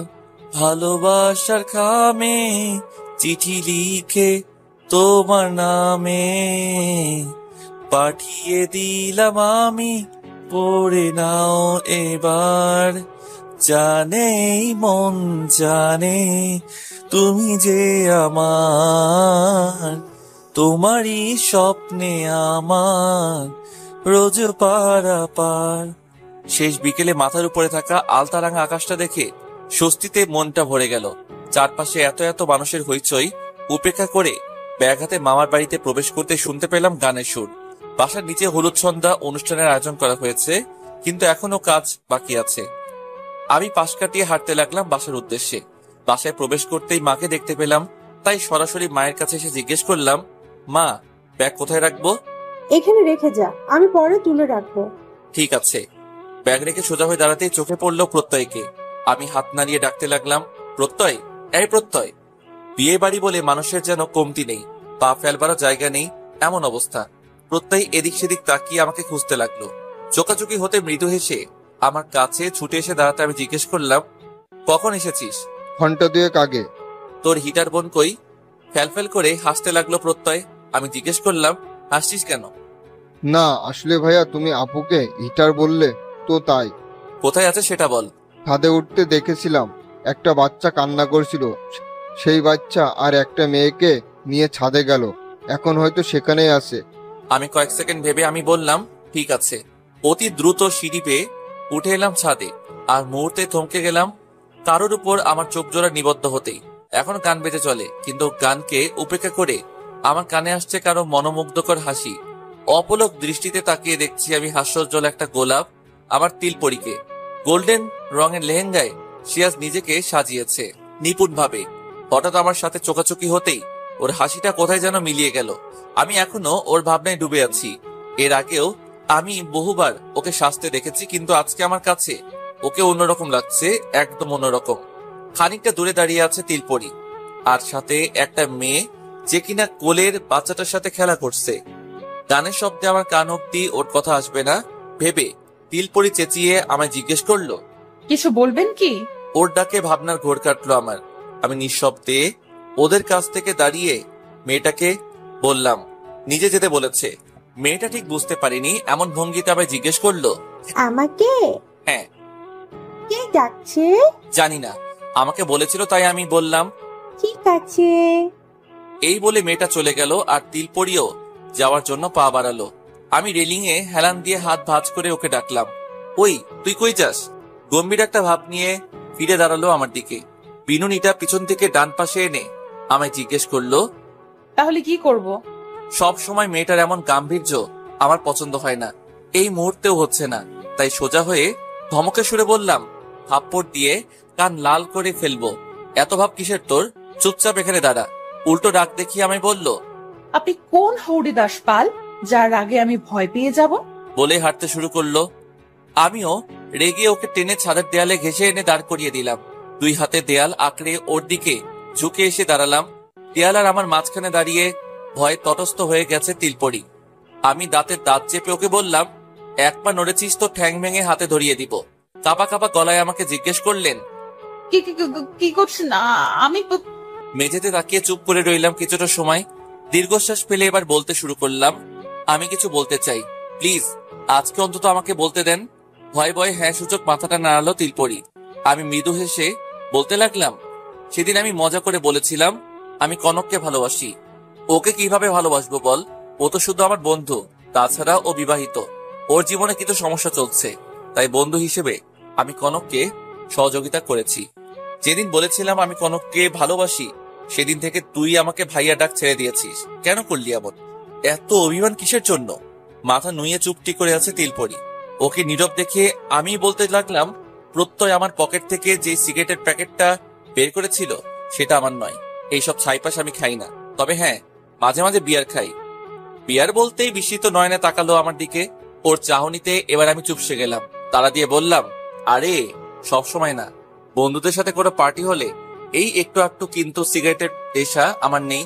ভালোবাসার খামে চিঠি লিখে তোমার নামে পাঠিয়ে দিলাম আমি, পড়ে নাও এবার। জানেই মন জানে তুমি যে আমার, তোমারই স্বপ্নে আমার রোজ পারাপার। শেষ বিকেলে মাথার উপরে থাকা আলতারাঙা আকাশটা দেখে স্বস্তিতে মনটা ভরে গেল। চারপাশে এত এত মানুষের হইচই উপেক্ষা করে ব্যাগ হাতে মামার বাড়িতে প্রবেশ করতে শুনতে পেলাম গানের সুর। বাসার নিচে হলুদ সন্ধ্যা অনুষ্ঠানের আয়োজন করা হয়েছে, কিন্তু এখনো কাজ বাকি আছে। আমি পাশ কাটিয়ে হাঁটতে লাগলাম বাসার উদ্দেশ্যে। বাসায় প্রবেশ করতেই মাকে দেখতে পেলাম, তাই সরাসরি মায়ের কাছে এসে জিজ্ঞেস করলাম, মা ব্যাগ কোথায় রাখবো? এখানে রেখে যা, আমি পরে তুলে রাখবো। ঠিক আছে। ব্যাগ রেখে সোজা হয়ে দাঁড়াতেই চোখে পড়লো প্রত্যয়কে। আমি হাত নাড়িয়ে ডাকতে লাগলাম, প্রত্যয়, এই প্রত্যয়। বিয়ে বাড়ি বলে মানুষের যেন কমতি নেই, পা ফেলবারও জায়গা নেই, এমন অবস্থা। প্রত্যয় এদিক সেদিক তাকিয়ে আমাকে খুঁজতে লাগলো। চোকাচুকি হতে মৃদু হেসে আমার কাছে ছুটে এসে দাঁড়াতে আমি জিজ্ঞেস করলাম, কখন এসেছিস? ঘন্টা দুয়েক আগে। তোর হিটার বোন কই? ফ্যালফ্যাল করে হাসতে লাগলো প্রত্যয়। আমি জিজ্ঞেস করলাম, হাসছিস কেন? না আসলে ভাইয়া, তুমি আপুকে হিটার বললে তো তাই। কোথায় আছে সেটা বল। ছাদে উঠতে দেখেছিলাম একটা বাচ্চা কান্না করছিল, সেই বাচ্চা আর একটা মেয়েকে নিয়ে ছাদে গেল, এখন হয়তো সেখানেই আছে। আমি কয়েক সেকেন্ড ভেবে আমি বললাম, ঠিক আছে। অতি দ্রুত সিঁড়ি পেয়ে উঠে এলাম ছাদে, আর মুহূর্তে থমকে গেলাম কারোর উপর আমার চোখ জোড়া নিবদ্ধ হতেই। এখন গান বেজে চলে, কিন্তু গানকে উপেক্ষা করে আমার কানে আসছে কারো মনোমুগ্ধকর হাসি। অপলক দৃষ্টিতে তাকিয়ে দেখছি আমি হাস্যোজ্জ্বল একটা গোলাপ আমার তিলপরীকে। গোল্ডেন রঙের লেহেঙ্গায় সে আজ নিজেকে সাজিয়েছে নিপুণ ভাবে। হঠাৎ আমার সাথে চোখাচোখি হতেই ওর হাসিটা কোথায় যেন মিলিয়ে গেল। আমি এখনো ওর ভাবনায় ডুবে আছি। এর আগেও আমি বহুবার ওকে সাজতে দেখেছি, কিন্তু আজকে আমার কাছে ওকে অন্যরকম লাগছে, একদম অন্যরকম। খানিকটা দূরে দাঁড়িয়ে আছে তিলপরি, আর সাথে একটা মেয়ে যে কিনা কোলের বাচ্চাটার সাথে খেলা করছে। গানের শব্দে আমার কান অব্দি ওর কথা আসবে না ভেবে তিলপরি চেঁচিয়ে আমায় জিজ্ঞেস করলো, কিছু বলবেন কি? ওর ডাকে ভাবনার ঘোর কাটলো আমার। আমি নিঃশব্দে ওদের কাছ থেকে দাঁড়িয়ে মেয়েটাকে বললাম, নিজে যেতে বলেছে। মেয়েটা ঠিক বুঝতে পারিনি, এমন ভঙ্গিতে আবার জিজ্ঞেস করলো, আমাকে হ্যাঁ। কে ডাকছে? জানি না, আমাকে বলেছিল তাই আমি বললাম। ঠিক আছে। এই বলে মেয়েটা চলে গেল, আর তিলপরিও যাওয়ার জন্য পা বাড়ালো। আমি রেলিং এ হেলান দিয়ে হাত ভাঁজ করে ওকে ডাকলাম, ওই তুই কই যাস? গম্ভীর একটা ভাব নিয়ে ফিরে দাঁড়ালো আমার দিকে। বিনুনিটা পিছন থেকে ডান পাশে এনে আমায় জিজ্ঞেস করলো, তাহলে কি করব? সব সময় মেয়েটার এমন গাম্ভীর্য আমার পছন্দ হয় না, এই মুহূর্তেও হচ্ছে না। তাই সোজা হয়ে ধমকে সুরে বললাম, থাপ্পড় দিয়ে কান লাল করে ফেলবো। এত ভাব কিসের তোর? চুপচাপ এখানে দাঁড়া। উল্টো ডাক দেখিয়ে আমায় বলল, আপনি কোন হরিদাস পাল যার আগে আমি ভয় পেয়ে যাব? বলে হাঁটতে শুরু করলো। আমিও রেগে ওকে টেনে ছাদের দেয়ালে ঘেঁষে এনে দাঁড় করিয়ে দিলাম। দুই হাতে দেয়াল আঁকড়ে ওর দিকে ঝুঁকে এসে দাঁড়ালাম। দেয়াল আর আমার মাঝখানে দাঁড়িয়ে ভয়ে তটস্থ হয়ে গেছে তিলপরি। আমি দাঁতের দাঁত চেপে ওকে বললাম, এক পা নড়েছিস তো ঠ্যাং ভেঙে হাতে ধরিয়ে দিব। কাপা কাপা গলায় আমাকে জিজ্ঞেস করলেন, কি করছেন? আমি মেঝেতে তাকিয়ে চুপ করে রইলাম কিছুটা সময়। দীর্ঘশ্বাস ফেলে এবার বলতে শুরু করলাম, আমি কিছু বলতে চাই, প্লিজ আজকে অন্তত আমাকে বলতে দেন। ভয়ে ভয়ে হ্যাঁ সূচক মাথাটা নাড়ালো তিলপরি। আমি মৃদু হেসে বলতে লাগলাম, সেদিন আমি মজা করে বলেছিলাম আমি কনককে ভালোবাসি। ওকে কিভাবে ভালোবাসবো বল? ও তো শুধু আমার বন্ধু, তাছাড়া ও বিবাহিত। ওর জীবনে কিছু সমস্যা চলছে, তাই বন্ধু হিসেবে আমি কনককে সহযোগিতা করেছি। যেদিন বলেছিলাম আমি কনককে ভালোবাসি, সেদিন থেকে তুই আমাকে ভাইয়া ডাক ছেড়ে দিয়েছিস। কেন করলি এমন? এত অভিমান কিসের জন্য? মাথা নুয়ে চুপটি করে আছে তিলপরি। ওকে নীরব দেখে আমি বলতে লাগলাম, প্রত্যয় আমার পকেট থেকে যে সিগারেটের প্যাকেটটা বের করেছিল সেটা আমার নয়। এইসব ছাইপাশ আমি খাই না, তবে হ্যাঁ মাঝে মাঝে বিয়ার খাই। বিয়ার বলতেই বিস্মিত নয়নে তাকালো আমার দিকে। ওর চাহনিতে এবার আমি চুপসে গেলাম। তাড়া দিয়ে বললাম, আরে সব সময় না, বন্ধুদের সাথে কোনো পার্টি হলে এই একটু একটু, কিন্তু সিগারেটের নেশা আমার নেই।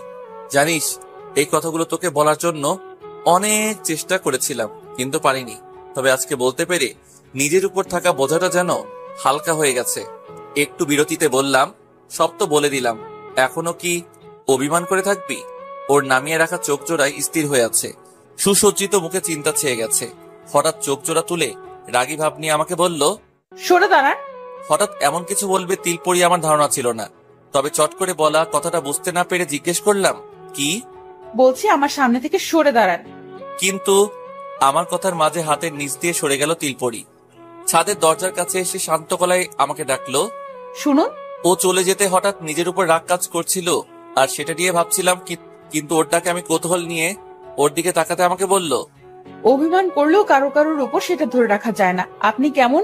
জানিস, এই কথাগুলো তোকে বলার জন্য অনেক চেষ্টা করেছিলাম, কিন্তু পারিনি। তবে আজকে বলতে পেরে নিজের উপর থাকা বোঝাটা যেন হালকা হয়ে গেছে। একটু বিরতিতে বললাম, সব তো বলে দিলাম, এখনো কি অভিমান করে থাকবি? ওর নামিয়ে রাখা চোখ জোড়ায় স্থির হয়ে আছে, সুসজ্জিত মুখে চিন্তা ছেয়ে গেছে। হঠাৎ চোখ জোড়া তুলে রাগী ভাব নিয়ে আমাকে বলল, সরে দাঁড়ান। হঠাৎ এমন কিছু বলবে তিলপরি আমার ধারণা ছিল না, তবে চট করে বলা কথাটা বুঝতে না পেরে জিজ্ঞেস করলাম, কি? বলছি আমার সামনে থেকে সরে দাঁড়ান। কিন্তু আমার কথার মাঝে হাতের নিচ দিয়ে সরে গেল তিলপরি। ছাদের দরজার কাছে এসে শান্ত গলায় আমাকে ডাকলো। শুনুন। ও চলে যেতে হঠাৎ নিজের উপর রাগ কাজ করছিল, আর সেটা নিয়ে ভাবছিলাম, কিন্তু ওর ডাকে আমি কৌতূহল নিয়ে ওর দিকে তাকাতে আমাকে বলল, অভিমান করলেও কারো কারোর উপর সেটা ধরে রাখা যায় না। আপনি কেমন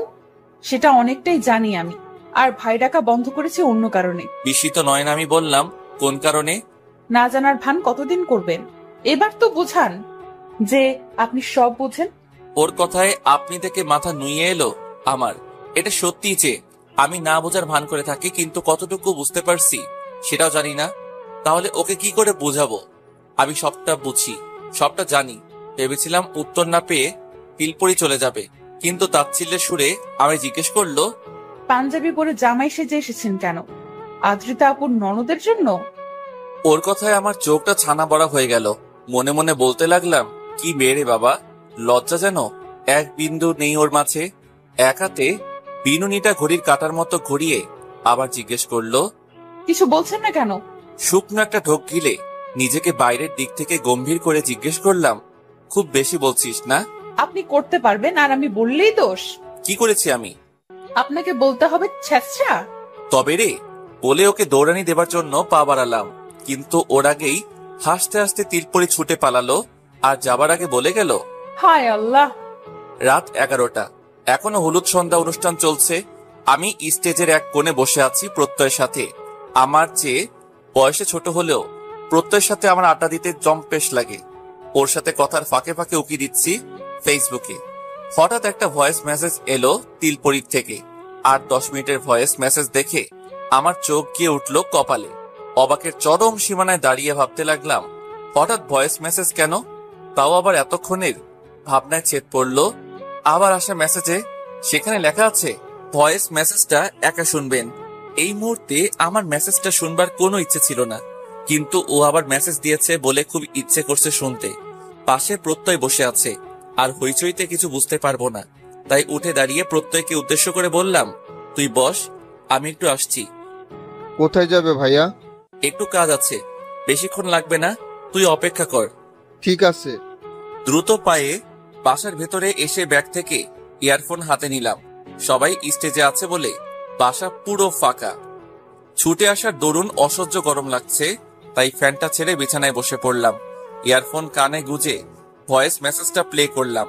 সেটা অনেকটাই জানি আমি, আর ভাই ডাকা বন্ধ করেছে অন্য কারণে। বিস্মিত নয়ন আমি বললাম, কোন কারণে? না জানার ভান কতদিন করবেন? এবার তো বোঝান যে আপনি সব বোঝেন। ওর কথায় আপনি থেকে মাথা নুইয়ে এলো আমার। এটা সত্যি যে আমি না বোঝার ভান করে থাকি, কিন্তু কতটুকু বুঝতে পারছি সেটাও জানি না। তাহলে ওকে কি করে বোঝাবো? আমি সবটা বুঝি, সবটা জানি। ভেবেছিলাম উত্তর না পেয়ে তিলপরি চলে যাবে, কিন্তু তাচ্ছিল্যের সুরে আমি জিজ্ঞেস করলো, পাঞ্জাবি পরে জামাই সেজে এসেছেন কেন? আদ্রিতা আপুর ননদের জন্য? ওর কথায় আমার চোখটা ছানা বড়া হয়ে গেল। মনে মনে বলতে লাগলাম, কি মেয়ে রে বাবা, লজ্জা যেন এক বিন্দু নেই ওর মাঝে। এক হাতে বিনুনিটা ঘড়ির কাটার মতো ঘুরিয়ে আবার জিজ্ঞেস করলো, কিছু বলছেন না কেন? শুকনো একটা ঢোক গিলে নিজেকে বাইরের দিক থেকে গম্ভীর করে জিজ্ঞেস করলাম, খুব বেশি বলছিস না? আপনি করতে পারবেন আর আমি বললেই দোষ? কি করেছি আমি? আপনাকে বলতে হবে ছ্যাঁচড়া। তবে রে বলে ওকে দৌড়ানি দেবার জন্য পা বাড়ালাম, কিন্তু ওর আগেই হাসতে হাসতে তিলপরি ছুটে পালালো আর যাবার আগে বলে গেল, হায় আল্লাহ। রাত 11টা, এখনো হলুদ সন্ধ্যা অনুষ্ঠান চলছে। আমি স্টেজের এক কোণে বসে আছি প্রত্যয়ের সাথে। আমার চেয়ে বয়সে ছোট হলেও প্রত্যয়ের সাথে আমার আড্ডা দিতে জম্পেশ লাগে। ওর সাথে কথার ফাঁকে ফাঁকে উকি দিচ্ছি ফেসবুকে। হঠাৎ একটা ভয়েস মেসেজ এলো তিলপরির থেকে। 8-10 মিনিটের ভয়েস মেসেজ দেখে আমার চোখ গিয়ে উঠলো কপালে। অবাকের চরম সীমানায় দাঁড়িয়ে ভাবতে লাগলাম, হঠাৎ ভয়েস মেসেজ কেন? তাও আবার এতক্ষণের ভাবনায় ছেদ পড়লো আবার আসা মেসেজে। সেখানে লেখা আছে, ভয়েস মেসেজটা একা শুনবেন। এই মুহূর্তে আমার মেসেজটা শুনবার কোনো ইচ্ছে ছিল না, কিন্তু ও আবার মেসেজ দিয়েছে বলে খুব ইচ্ছে করছে শুনতে। পাশে প্রত্যয় বসে আছে, আর হইচইতে কিছু বুঝতে পারবো না, তাই উঠে দাঁড়িয়ে প্রত্যয়কে উদ্দেশ্য করে বললাম, তুই বস, আমি একটু আসছি। কোথায় যাবে ভাইয়া? একটু কাজ আছে, বেশিক্ষণ লাগবে না, তুই অপেক্ষা কর। ঠিক আছে। দ্রুত পায়ে বাসার ভেতরে এসে ব্যাগ থেকে ইয়ারফোন হাতে নিলাম। সবাই স্টেজে আছে বলে বাসা পুরো ফাঁকা। ছুটে আসার দরুন অসহ্য গরম লাগছে, তাই ফ্যানটা ছেড়ে বিছানায় বসে পড়লাম। ইয়ারফোন কানে গুজে ভয়েস মেসেজটা প্লে করলাম।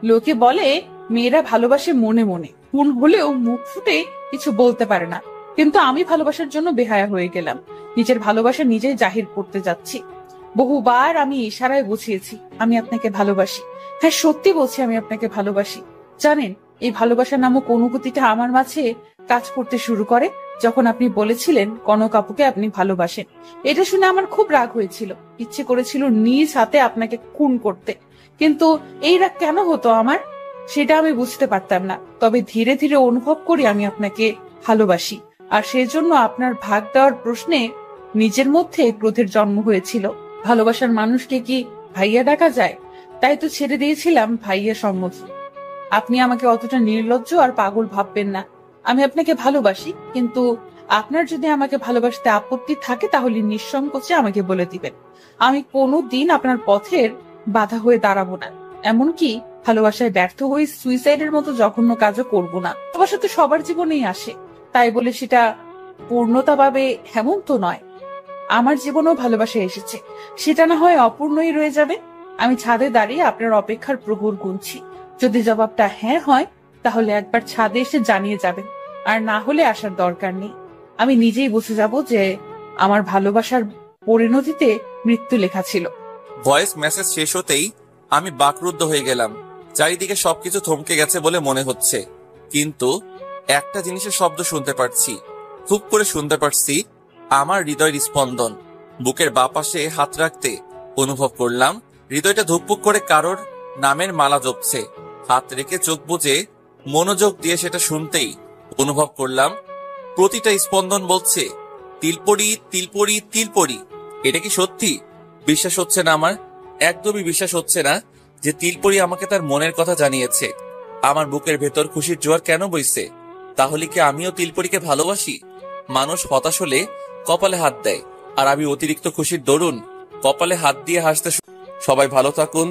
লোকে বলে মেয়েরা ভালোবাসে মনে মনে, খুন হলেও মুখ ফুটে কিছু বলতে পারে না, কিন্তু আমি ভালোবাসার জন্য বেহায়া হয়ে গেলাম। নিজের ভালোবাসা নিজেই জাহির করতে যাচ্ছি। বহুবার আমি ইশারায় বুঝিয়েছি আমি আপনাকে ভালোবাসি। হ্যাঁ, সত্যি বলছি, আমি আপনাকে ভালোবাসি। জানেন, এই ভালোবাসা নামক অনুভূতিটা আমার মাঝে কাজ করতে শুরু করে যখন আপনি বলেছিলেন কনক আপুকে আপনি ভালোবাসেন। এটা শুনে আমার খুব রাগ হয়েছিল, ইচ্ছে করেছিল নিজ হাতে আপনাকে খুন করতে, কিন্তু এই রাগ কেন হতো আমার সেটা আমি বুঝতে পারতাম না। তবে ধীরে ধীরে অনুভব করি আমি আপনাকে ভালোবাসি, আর সেই জন্য আপনার ভাগ দেওয়ার প্রশ্নে নিজের মধ্যে ক্রোধের জন্ম হয়েছিল। ভালোবাসার মানুষকে কি ভাইয়া ডাকা যায়? তাই তো ছেড়ে দিয়েছিলাম ভাইয়া সম্মতি। আপনি আমাকে অতটা নির্লজ্জ আর পাগল ভাববেন না। আমি আপনাকে ভালোবাসি, কিন্তু আপনার যদি আমাকে ভালোবাসতে আপত্তি থাকে তাহলে নিঃসংকোচে আমাকে বলে দিবেন। আমি কোনোদিন আপনার পথের বাধা হয়ে দাঁড়াবো না, এমনকি ভালোবাসায় ব্যর্থ হয়ে সুইসাইডের মতো জঘন্য কাজও করব না। ভালোবাসা তো সবার জীবনেই আসে, তাই বলে সেটা পূর্ণতা পাবে এমন তো নয়। আমার জীবনেও ভালোবাসা এসেছে, সেটা না হয় অপূর্ণই রয়ে যাবে। আমি ছাদে দাঁড়িয়ে আপনার অপেক্ষার প্রহর গুনছি। যদি জবাবটা হ্যাঁ হয় তাহলে একবার ছাদে এসে জানিয়ে যাবেন, আর না হলে আসার দরকার নেই। আমি নিজেই বুঝে যাব যে আমার ভালোবাসার পরিণতিতে মৃত্যু লেখা ছিল। ভয়েস মেসেজ শেষ হতেই আমি বাকরুদ্ধ হয়ে গেলাম। চারিদিকে সবকিছু থমকে গেছে বলে মনে হচ্ছে, কিন্তু একটা জিনিসের শব্দ শুনতে পারছি, খুব করে শুনতে পারছি, আমার হৃদয়ের স্পন্দন। বুকের বাঁ পাশে হাত রাখতে অনুভব করলাম হৃদয়টা ধুকপুক করে কারোর নামের মালা জপছে। হাত রেখে চোখ বুজে মনোযোগ দিয়ে সেটা শুনতেই অনুভব করলাম প্রতিটা স্পন্দন বলছে তিলপড়ি তিলপড়ি তিলপড়ি। এটা কি সত্যি? বিশ্বাস হচ্ছে না আমার, একদমই বিশ্বাস হচ্ছে না যে তিলপড়ি আমাকে তার মনের কথা জানিয়েছে। আমার বুকের ভেতর খুশির জোয়ার কেন বইছে? তাহলে কি আমিও তিলপড়িকে ভালোবাসি? মানুষ হতাশ হলে কপালে হাত দেয়, আর আমি অতিরিক্ত খুশির দরুন কপালে হাত দিয়ে হাসতে। সবাই ভালো থাকুন।